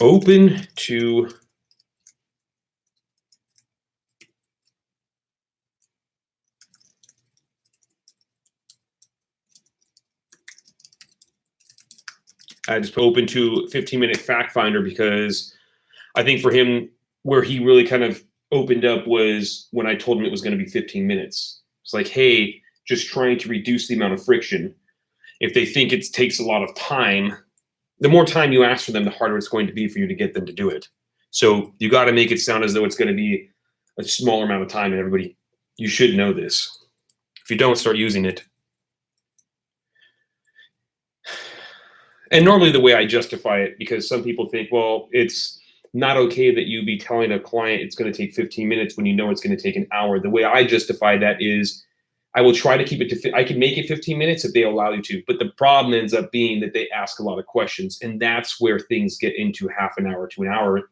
Open to I just open to 15-minute fact finder because I think for him, where he really kind of opened up was when I told him it was going to be 15 minutes. It's like, hey, just trying to reduce the amount of friction. If they think it takes a lot of time, the more time you ask for them, the harder it's going to be for you to get them to do it. So you got to make it sound as though it's going to be a smaller amount of time, and everybody, you should know this. If you don't, start using it. And normally the way I justify it, because some people think, well, it's not okay that you be telling a client it's going to take 15 minutes when you know it's going to take an hour. The way I justify that is I will try to keep it to, I can make it 15 minutes if they allow you to, but the problem ends up being that they ask a lot of questions, and that's where things get into half an hour to an hour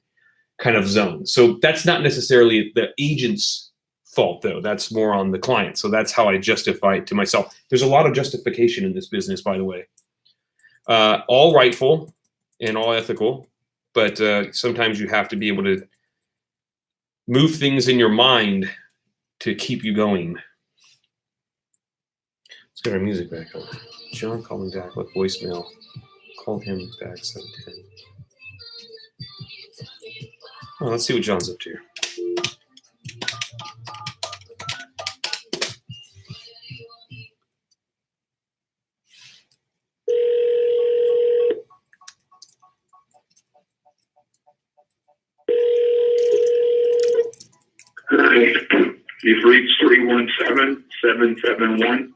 kind of zone. So that's not necessarily the agent's fault, though. That's more on the client. So that's how I justify it to myself. There's a lot of justification in this business, by the way. All rightful and all ethical, but sometimes you have to be able to move things in your mind to keep you going. Let's get our music back on. John calling back with voicemail. Call him back 710. Oh, let's see what John's up to. You've reached 317-771.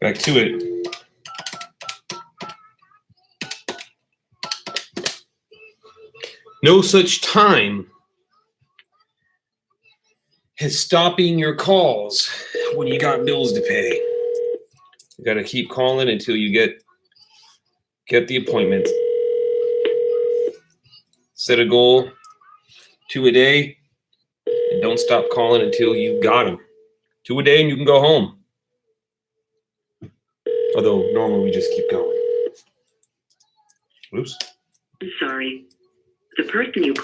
Back to it. No such time as stopping your calls when you got bills to pay. You got to keep calling until you get the appointment. Set a goal, 2 a day, and don't stop calling until you got them. 2 a day and you can go home. Although normally we just keep going. Oops. I'm sorry. The person you...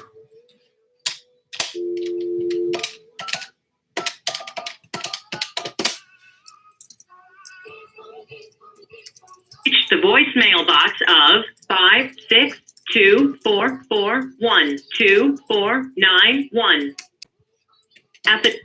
reached the voicemail box of 56244122491. At the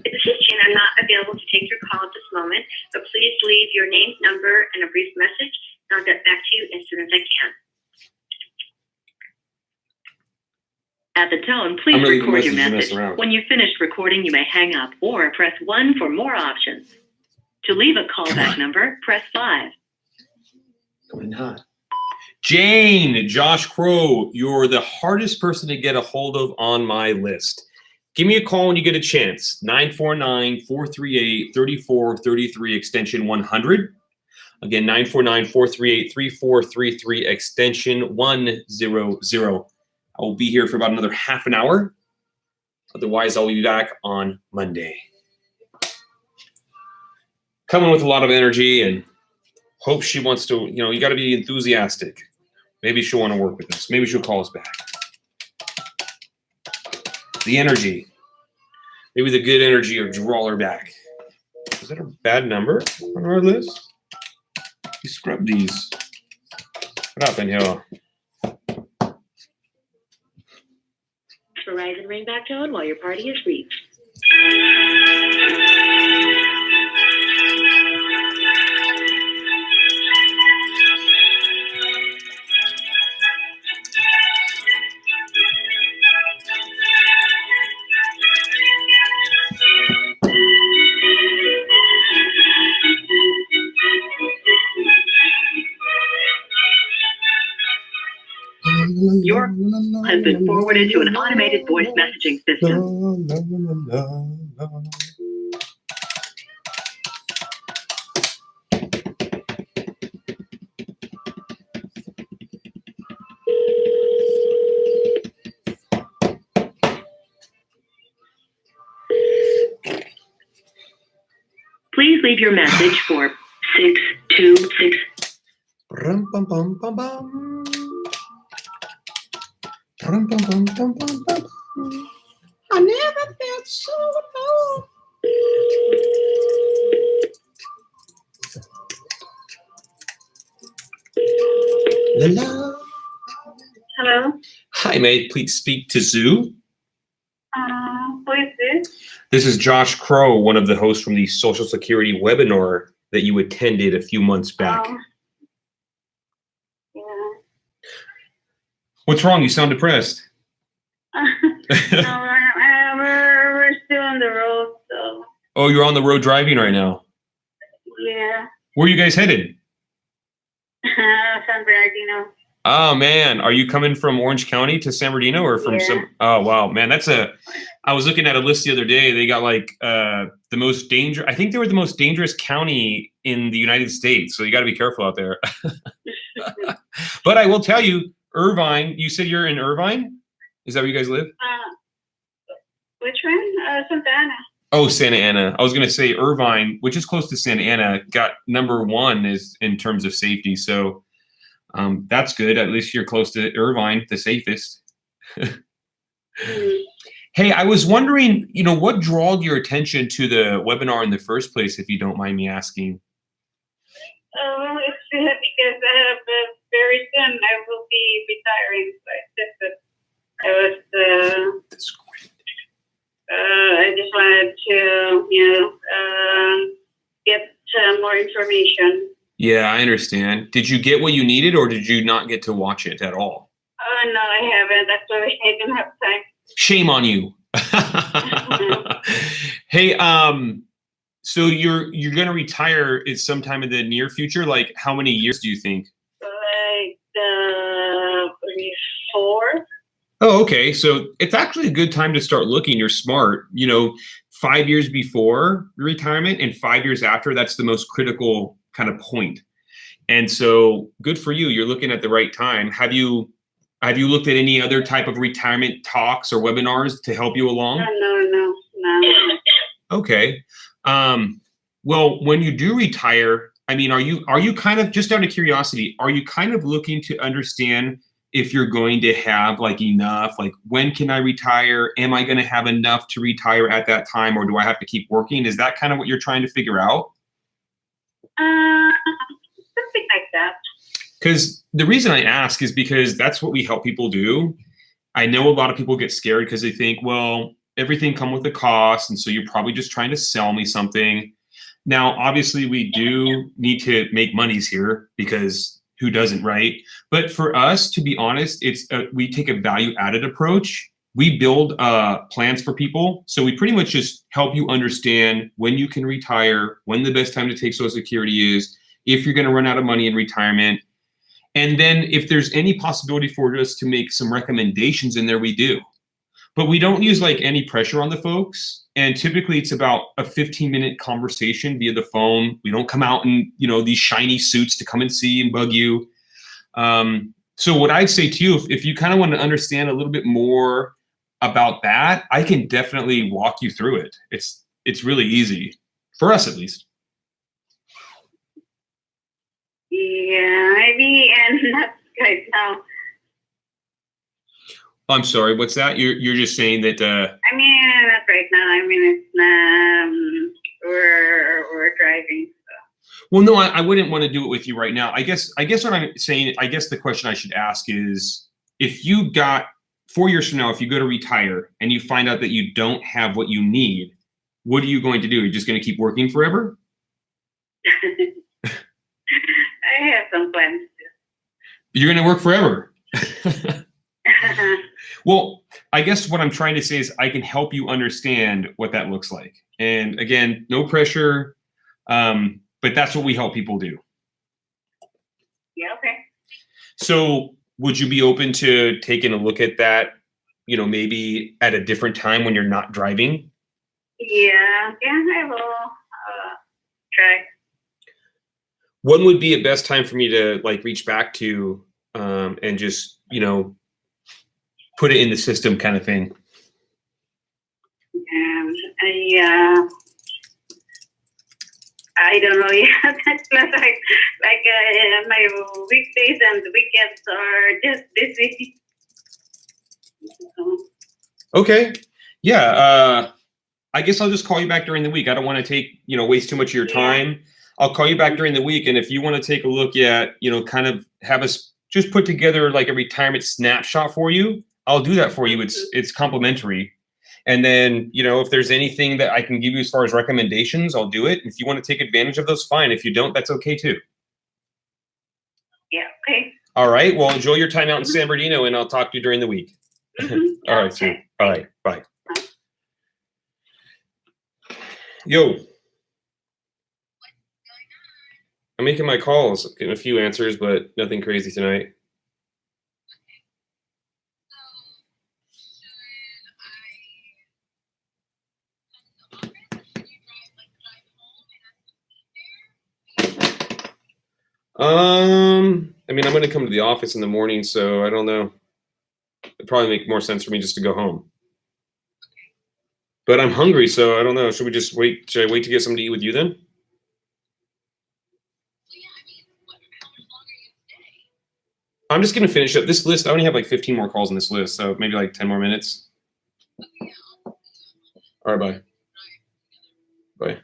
This is Jen. I'm not available to take your call at this moment, but please leave your name, number, and a brief message, and I'll get back to you as soon as I can. At the tone, please I'm gonna leave a record your message to mess message. around. When you've finished recording, you may hang up or press 1 for more options. To leave a callback number, press 5. Going hot. Jane, Josh Crow, you're the hardest person to get a hold of on my list. Give me a call when you get a chance. 949-438-3433, extension 100. Again, 949-438-3433, extension 100. I will be here for about another half an hour. Otherwise, I'll be back on Monday. Coming with a lot of energy and hope she wants to, you got to be enthusiastic. Maybe she'll want to work with us. Maybe she'll call us back. The energy. Maybe the good energy will draw her back. Is that a bad number on our list? You scrub these. What happened here? Verizon ringback tone while your party is reached. Your call has been forwarded to an automated voice messaging system. Please leave your message for 626. Rum, bum, bum, bum, bum. Rum, bum, bum, bum, bum, bum. I never felt so alone. La, la. Hello? Hi, may I please speak to Zoo? Who is this? This is Josh Crow, one of the hosts from the Social Security webinar that you attended a few months back. Yeah. What's wrong? You sound depressed. No, we're still on the road, so Oh, you're on the road driving right now. yeah. Where are you guys headed? San Bernardino. Oh man, are you coming from Orange County to San Bernardino or from Yeah. Oh wow, man, I was looking at a list the other day. They got like the most dangerous. I think they were the most dangerous county in the United States. So you got to be careful out there. But I will tell you, Irvine. You said you're in Irvine. Is that where you guys live? Which one? Santa Ana. Oh, Santa Ana. I was gonna say Irvine, which is close to Santa Ana, got #1 is in terms of safety. So that's good. At least you're close to Irvine, the safest. Hey, I was wondering, what drawed your attention to the webinar in the first place, if you don't mind me asking? It's because very soon I will be retiring. So That's great. I just wanted to, get more information. Yeah, I understand. Did you get what you needed, or did you not get to watch it at all? Oh, no, I haven't. Actually, I didn't have time. Shame on you. Hey, so you're gonna retire at sometime in the near future? Like, how many years do you think? Like, 4. Oh, okay. So it's actually a good time to start looking. You're smart. 5 years before retirement and 5 years after, that's the most critical kind of point. And so good for you. You're looking at the right time. Have you looked at any other type of retirement talks or webinars to help you along? No, Okay. Well, when you do retire, I mean, are you kind of, just out of curiosity, are you kind of looking to understand if you're going to have like enough, like when can I retire? Am I going to have enough to retire at that time, or do I have to keep working? Is that kind of what you're trying to figure out? Something like that. Because the reason I ask is because that's what we help people do. I know a lot of people get scared because they think, well, everything come with a cost, and so you're probably just trying to sell me something. Now, obviously, we do need to make monies here because who doesn't, right? But for us, to be honest, we take a value-added approach. We build plans for people, so we pretty much just help you understand when you can retire, when the best time to take Social Security is, if you're going to run out of money in retirement. And then if there's any possibility for us to make some recommendations in there, we do. But we don't use like any pressure on the folks. And typically it's about a 15-minute conversation via the phone. We don't come out in, these shiny suits to come and see and bug you. So what I'd say to you, if you kind of want to understand a little bit more about that, I can definitely walk you through it. It's really easy, for us at least. Yeah, maybe, and not right now. I'm sorry, what's that? You're just saying that I mean, not right now. I mean, it's we're driving. So. Well, no, I wouldn't want to do it with you right now. I guess what I'm saying, I guess the question I should ask is, if you got 4 years from now, if you go to retire and you find out that you don't have what you need, what are you going to do? Are you just going to keep working forever? I have some plans. You're going to work forever. Well, I guess what I'm trying to say is I can help you understand what that looks like. And again, no pressure, but that's what we help people do. Yeah, okay. So would you be open to taking a look at that, maybe at a different time when you're not driving? Yeah, I will try. When would be a best time for me to like reach back to and just, put it in the system kind of thing? I don't know. Yeah, that's not like my weekdays and weekends are just busy. Okay. Yeah. I guess I'll just call you back during the week. I don't want to take, waste too much of your time. I'll call you back during the week. And if you want to take a look at, kind of have us just put together like a retirement snapshot for you, I'll do that for you. It's complimentary. And then, if there's anything that I can give you as far as recommendations, I'll do it. If you want to take advantage of those, fine. If you don't, that's okay too. Yeah, okay. All right. Well, enjoy your time out in San Bernardino, and I'll talk to you during the week. Mm-hmm. All right, sweet. All right, bye. Yo. I'm making my calls, getting a few answers, but nothing crazy tonight. I mean, I'm going to come to the office in the morning, so I don't know. It'd probably make more sense for me just to go home. But I'm hungry, so I don't know. Should we just wait? Should I wait to get something to eat with you then? I'm just going to finish up this list. I only have like 15 more calls on this list, so maybe like 10 more minutes. All right, bye. Bye.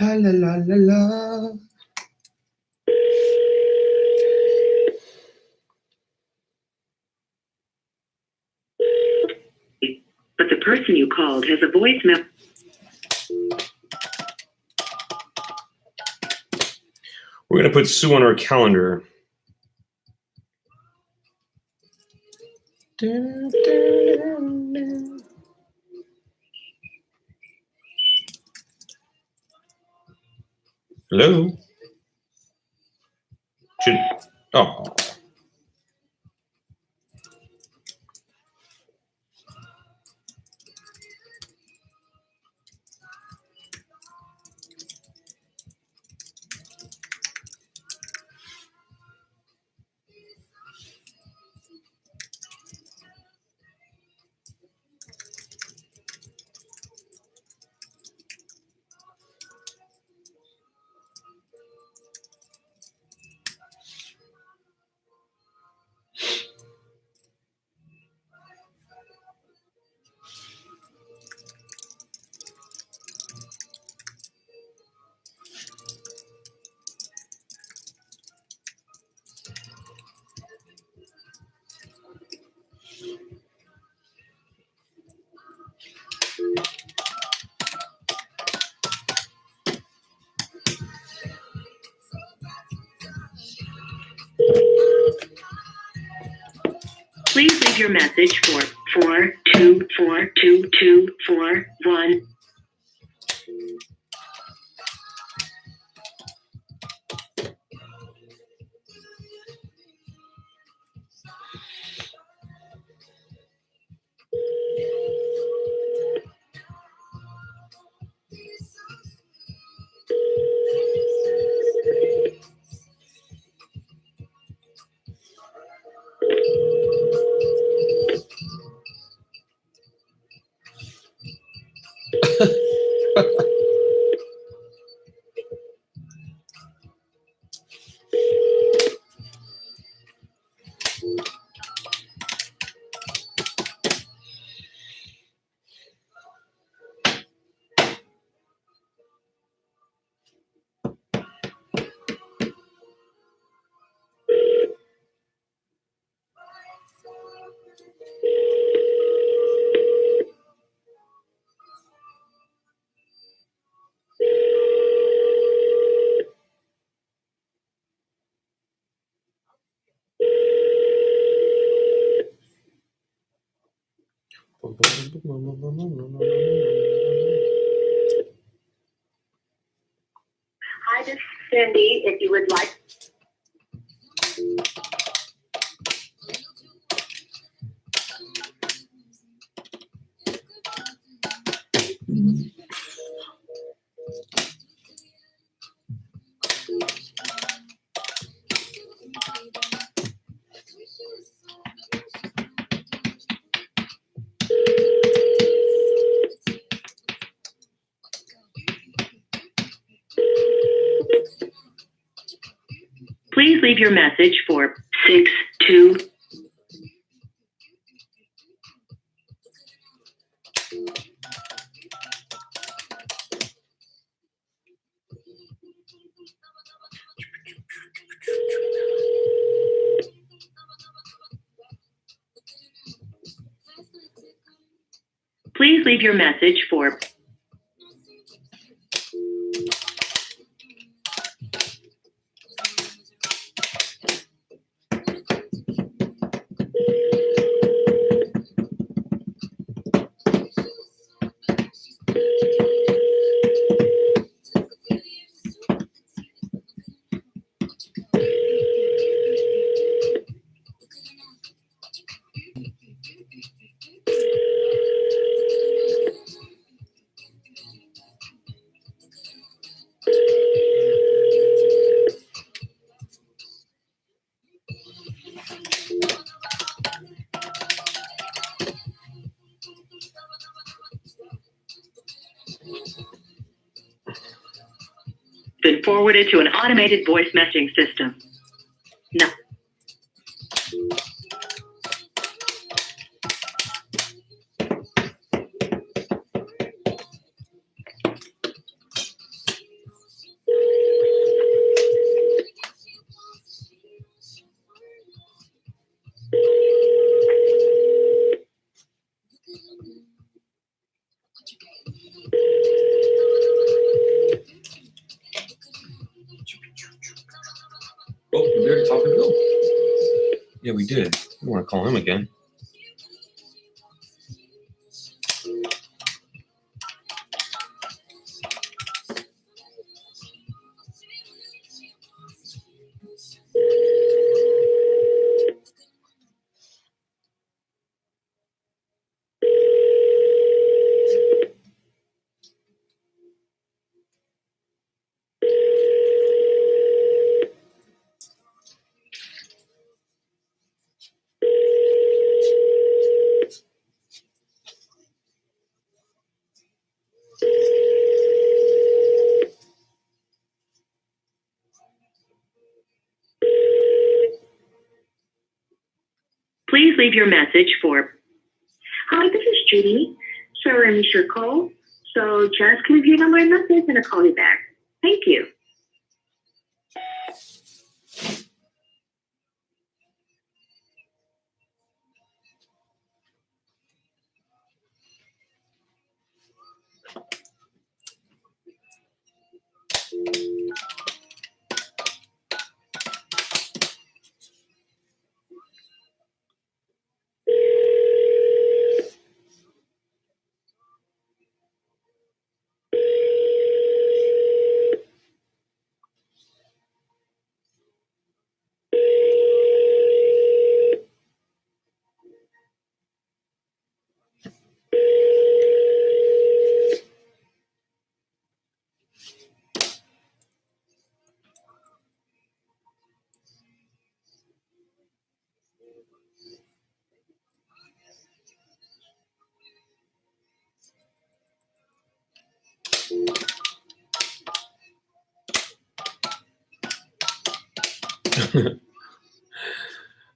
La la la la la. But the person you called has a voicemail. We're going to put Sue on our calendar. Hello? Oh. Please leave your message for 4242241. Hi, this is Cindy. If you would like. Please leave your message for 62. Please leave your message for been forwarded to an automated voice messaging system. No. Yeah, we did. I want to call him again. Please leave your message for Hi, this is Judy. Sorry I missed your call. So just leave your number and message and I'll call you back. Thank you.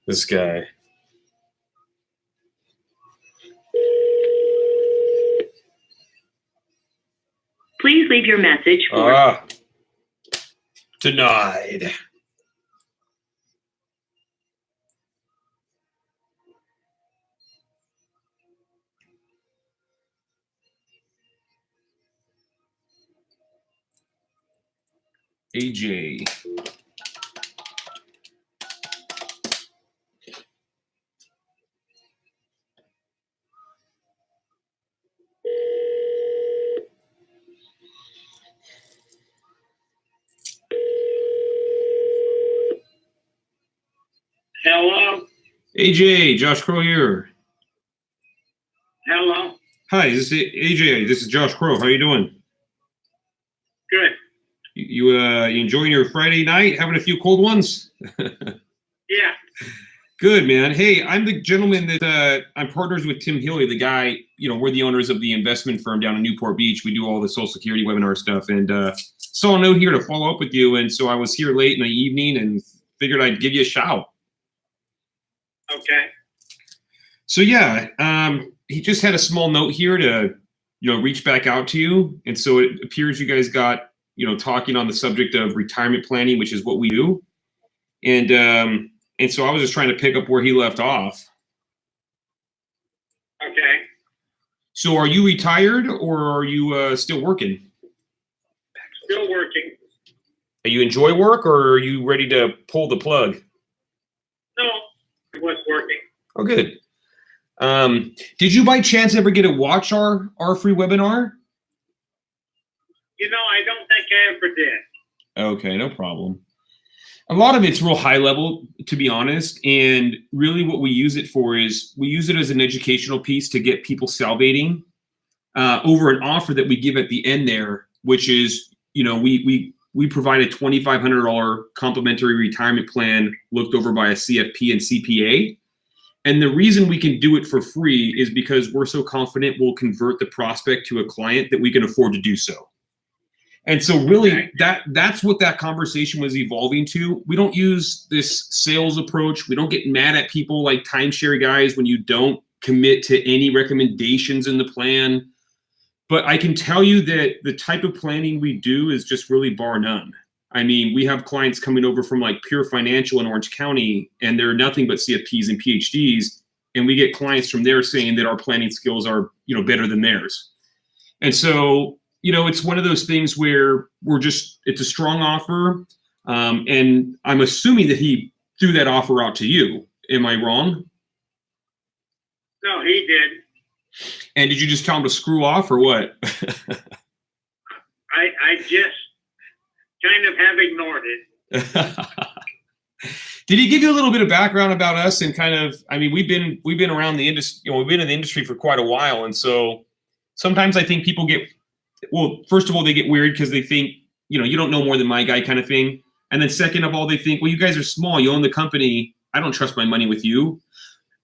This guy. Please leave your message for Denied. AJ. Hello? AJ, Josh Crow here. Hello? Hi, this is AJ. This is Josh Crow. How you doing? Good. You enjoying your Friday night? Having a few cold ones? Yeah. Good, man. Hey, I'm the gentleman that I'm partners with Tim Healy, the guy, we're the owners of the investment firm down in Newport Beach. We do all the Social Security webinar stuff, and saw a note here to follow up with you. And so I was here late in the evening and figured I'd give you a shout. Okay. So yeah, he just had a small note here to, reach back out to you. And so it appears you guys got, talking on the subject of retirement planning, which is what we do. And so I was just trying to pick up where he left off. Okay. So are you retired or are you still working? Still working. Do you enjoy work or are you ready to pull the plug? No, it was working. Oh, good. Did you by chance ever get to watch our free webinar? I don't think I ever did. Okay, no problem. A lot of it's real high level, to be honest. And really what we use it for is we use it as an educational piece to get people salivating over an offer that we give at the end there, which is, we provide a $2,500 complimentary retirement plan looked over by a CFP and CPA. And the reason we can do it for free is because we're so confident we'll convert the prospect to a client that we can afford to do so. And so really that's what that conversation was evolving to. We don't use this sales approach. We don't get mad at people like timeshare guys when you don't commit to any recommendations in the plan. But I can tell you that the type of planning we do is just really bar none. I mean, we have clients coming over from like Pure Financial in Orange County, and they're nothing but CFPs and PhDs. And we get clients from there saying that our planning skills are, better than theirs. And so, it's one of those things where it's a strong offer. And I'm assuming that he threw that offer out to you. Am I wrong? No, he did. And did you just tell him to screw off or what? I just kind of have ignored it. Did he give you a little bit of background about us and kind of? I mean, we've been around the industry. You know, we've been in the industry for quite a while, and so sometimes I think people get. Well, first of all, they get weird because they think, you know, you don't know more than my guy kind of thing. And then second of all, they think, well, you guys are small. You own the company. I don't trust my money with you.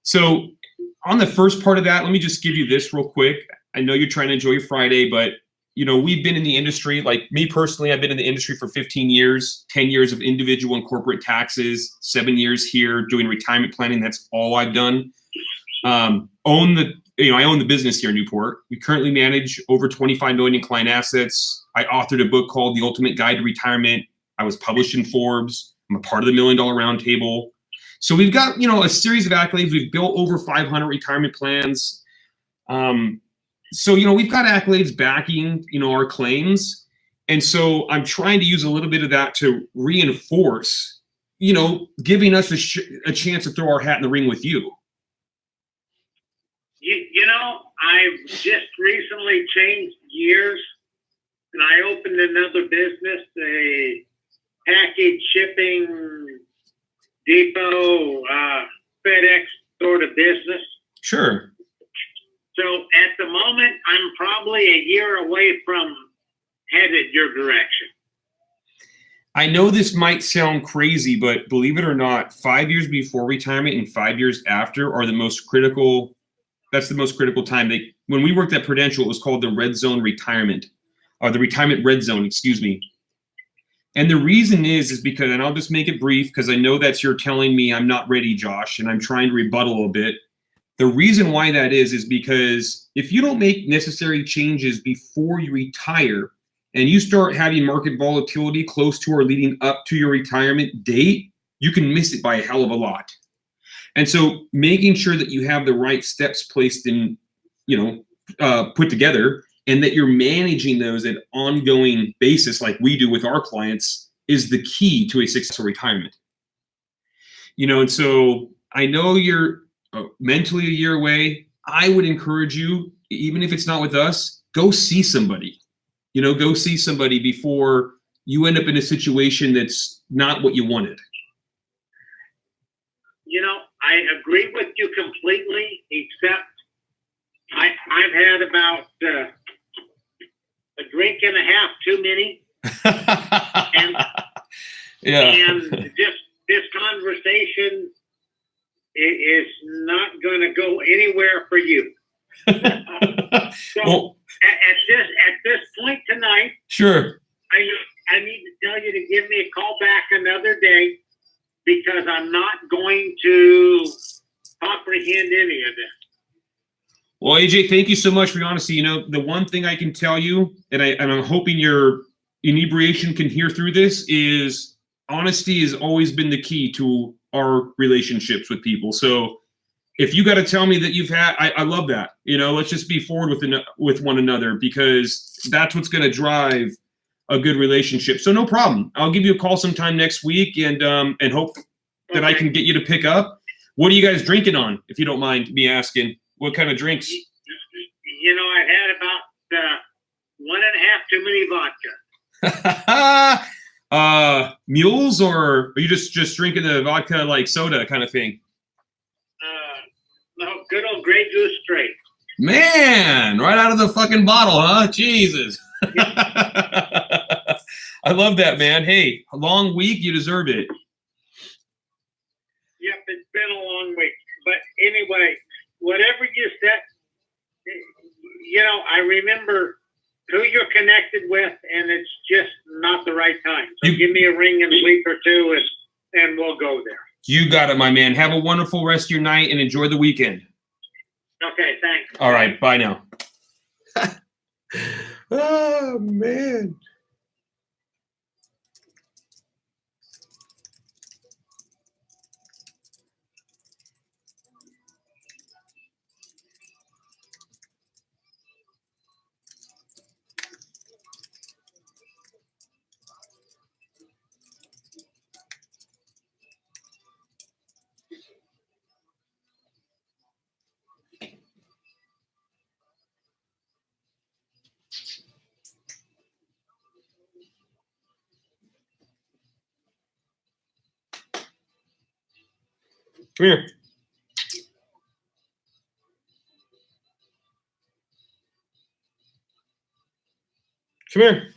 So on the first part of that, let me just give you this real quick. I know you're trying to enjoy your Friday, but, you know, we've been in the industry. Like me personally, I've been in the industry for 15 years, 10 years of individual and corporate taxes, 7 years here doing retirement planning. That's all I've done. I own the business here in Newport. We currently manage over 25 million in client assets. I authored a book called The Ultimate Guide to Retirement. I was published in Forbes. I'm a part of the $1 Million Roundtable. So we've got, you know, a series of accolades. We've built over 500 retirement plans. So, you know, we've got accolades backing, you know, our claims. And so I'm trying to use a little bit of that to reinforce, you know, giving us a chance to throw our hat in the ring with you. You know, I've just recently changed gears, and I opened another business, a package shipping depot, FedEx sort of business. Sure. So at the moment, I'm probably a year away from headed your direction. I know this might sound crazy, but believe it or not, 5 years before retirement and 5 years after are the most critical. That's the most critical time. When we worked at Prudential, it was called the Red Zone Retirement, or the Retirement Red Zone, excuse me. And the reason is because, and I'll just make it brief because I know that you're telling me I'm not ready, Josh, and I'm trying to rebuttal a bit. The reason why that is because if you don't make necessary changes before you retire and you start having market volatility close to or leading up to your retirement date, you can miss it by a hell of a lot. And so making sure that you have the right steps placed in, you know, put together, and that you're managing those at ongoing basis like we do with our clients is the key to a successful retirement. You know, and so I know you're mentally a year away. I would encourage you, even if it's not with us, go see somebody. You know, go see somebody before you end up in a situation that's not what you wanted. You know, I agree with you completely, except I've had about a drink and a half too many. and just this conversation is not going to go anywhere for you. So well, at this point tonight, sure. I need to tell you to give me a call back another day, because I'm not going to comprehend any of this. Well, AJ, thank you so much for your honesty. You know, the one thing I can tell you, and I'm hoping your inebriation can hear through this, is honesty has always been the key to our relationships with people. So if you got to tell me that you've had, I love that. You know, let's just be forward with one another, because that's what's going to drive a good relationship. So no problem. I'll give you a call sometime next week and hope that I can get you to pick up. What are you guys drinking on, if you don't mind me asking? What kind of drinks? You know, I've had about 1.5 too many vodka. Mules, or are you just drinking the vodka like soda kind of thing? No, good old Grey Goose straight. Man, right out of the fucking bottle, huh? Jesus. I love that, man. Hey, a long week, you deserve it. Yep, it's been a long week. But anyway, whatever you said, you know, I remember who you're connected with, and it's just not the right time. So give me a ring in a week or two, and we'll go there. You got it, my man. Have a wonderful rest of your night and enjoy the weekend. Okay, thanks. All right, bye now. Oh, man. Come here. Come here.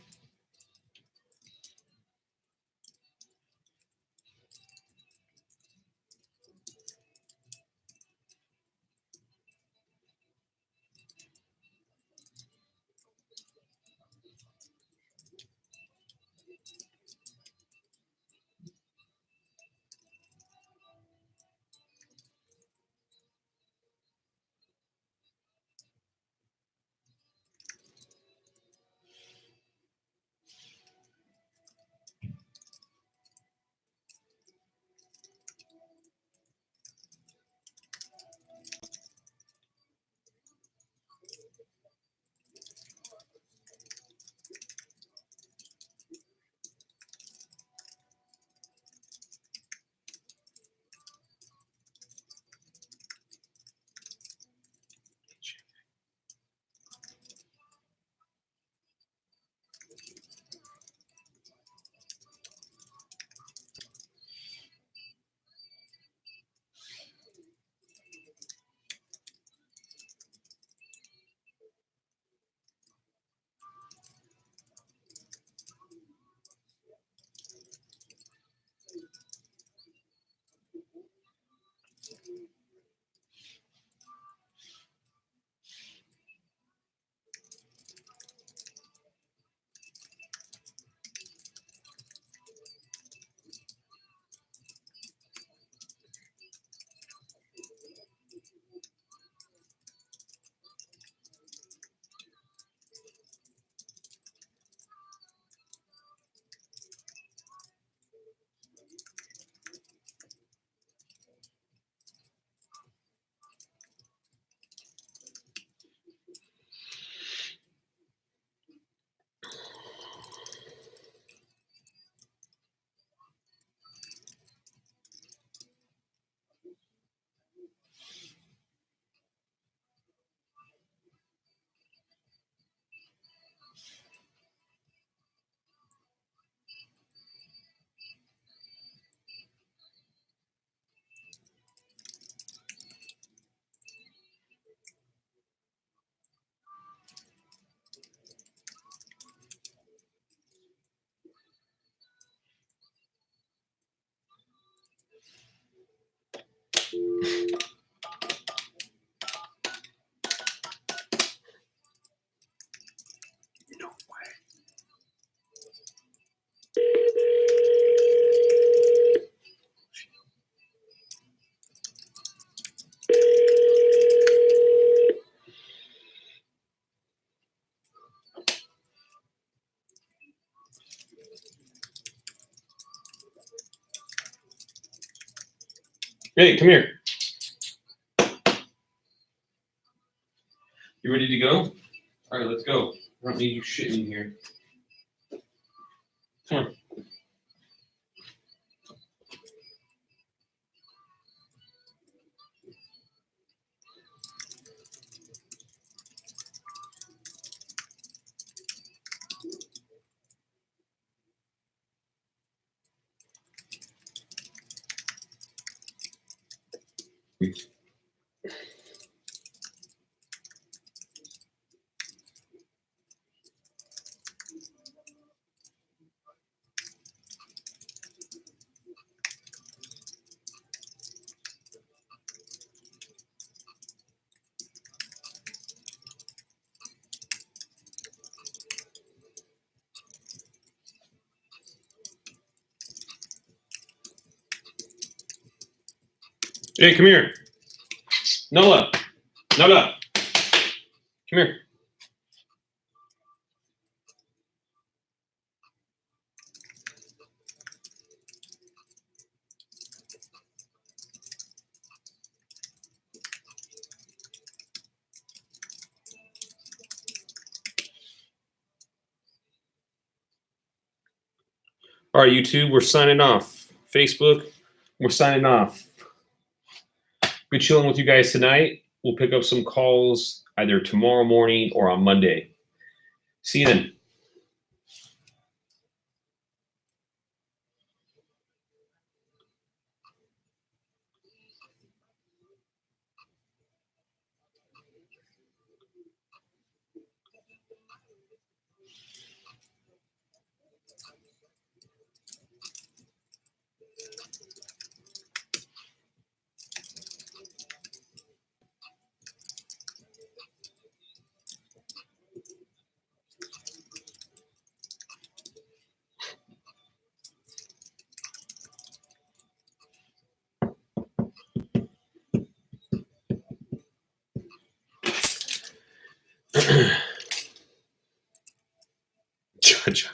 Hey, come here. You ready to go? All right, let's go. I don't need you shitting in here. Come on. Hey, come here. Nola. Nola. Come here. All right, YouTube, we're signing off. Facebook, we're signing off. Good chilling with you guys tonight. We'll pick up some calls either tomorrow morning or on Monday. See you then. Gotcha.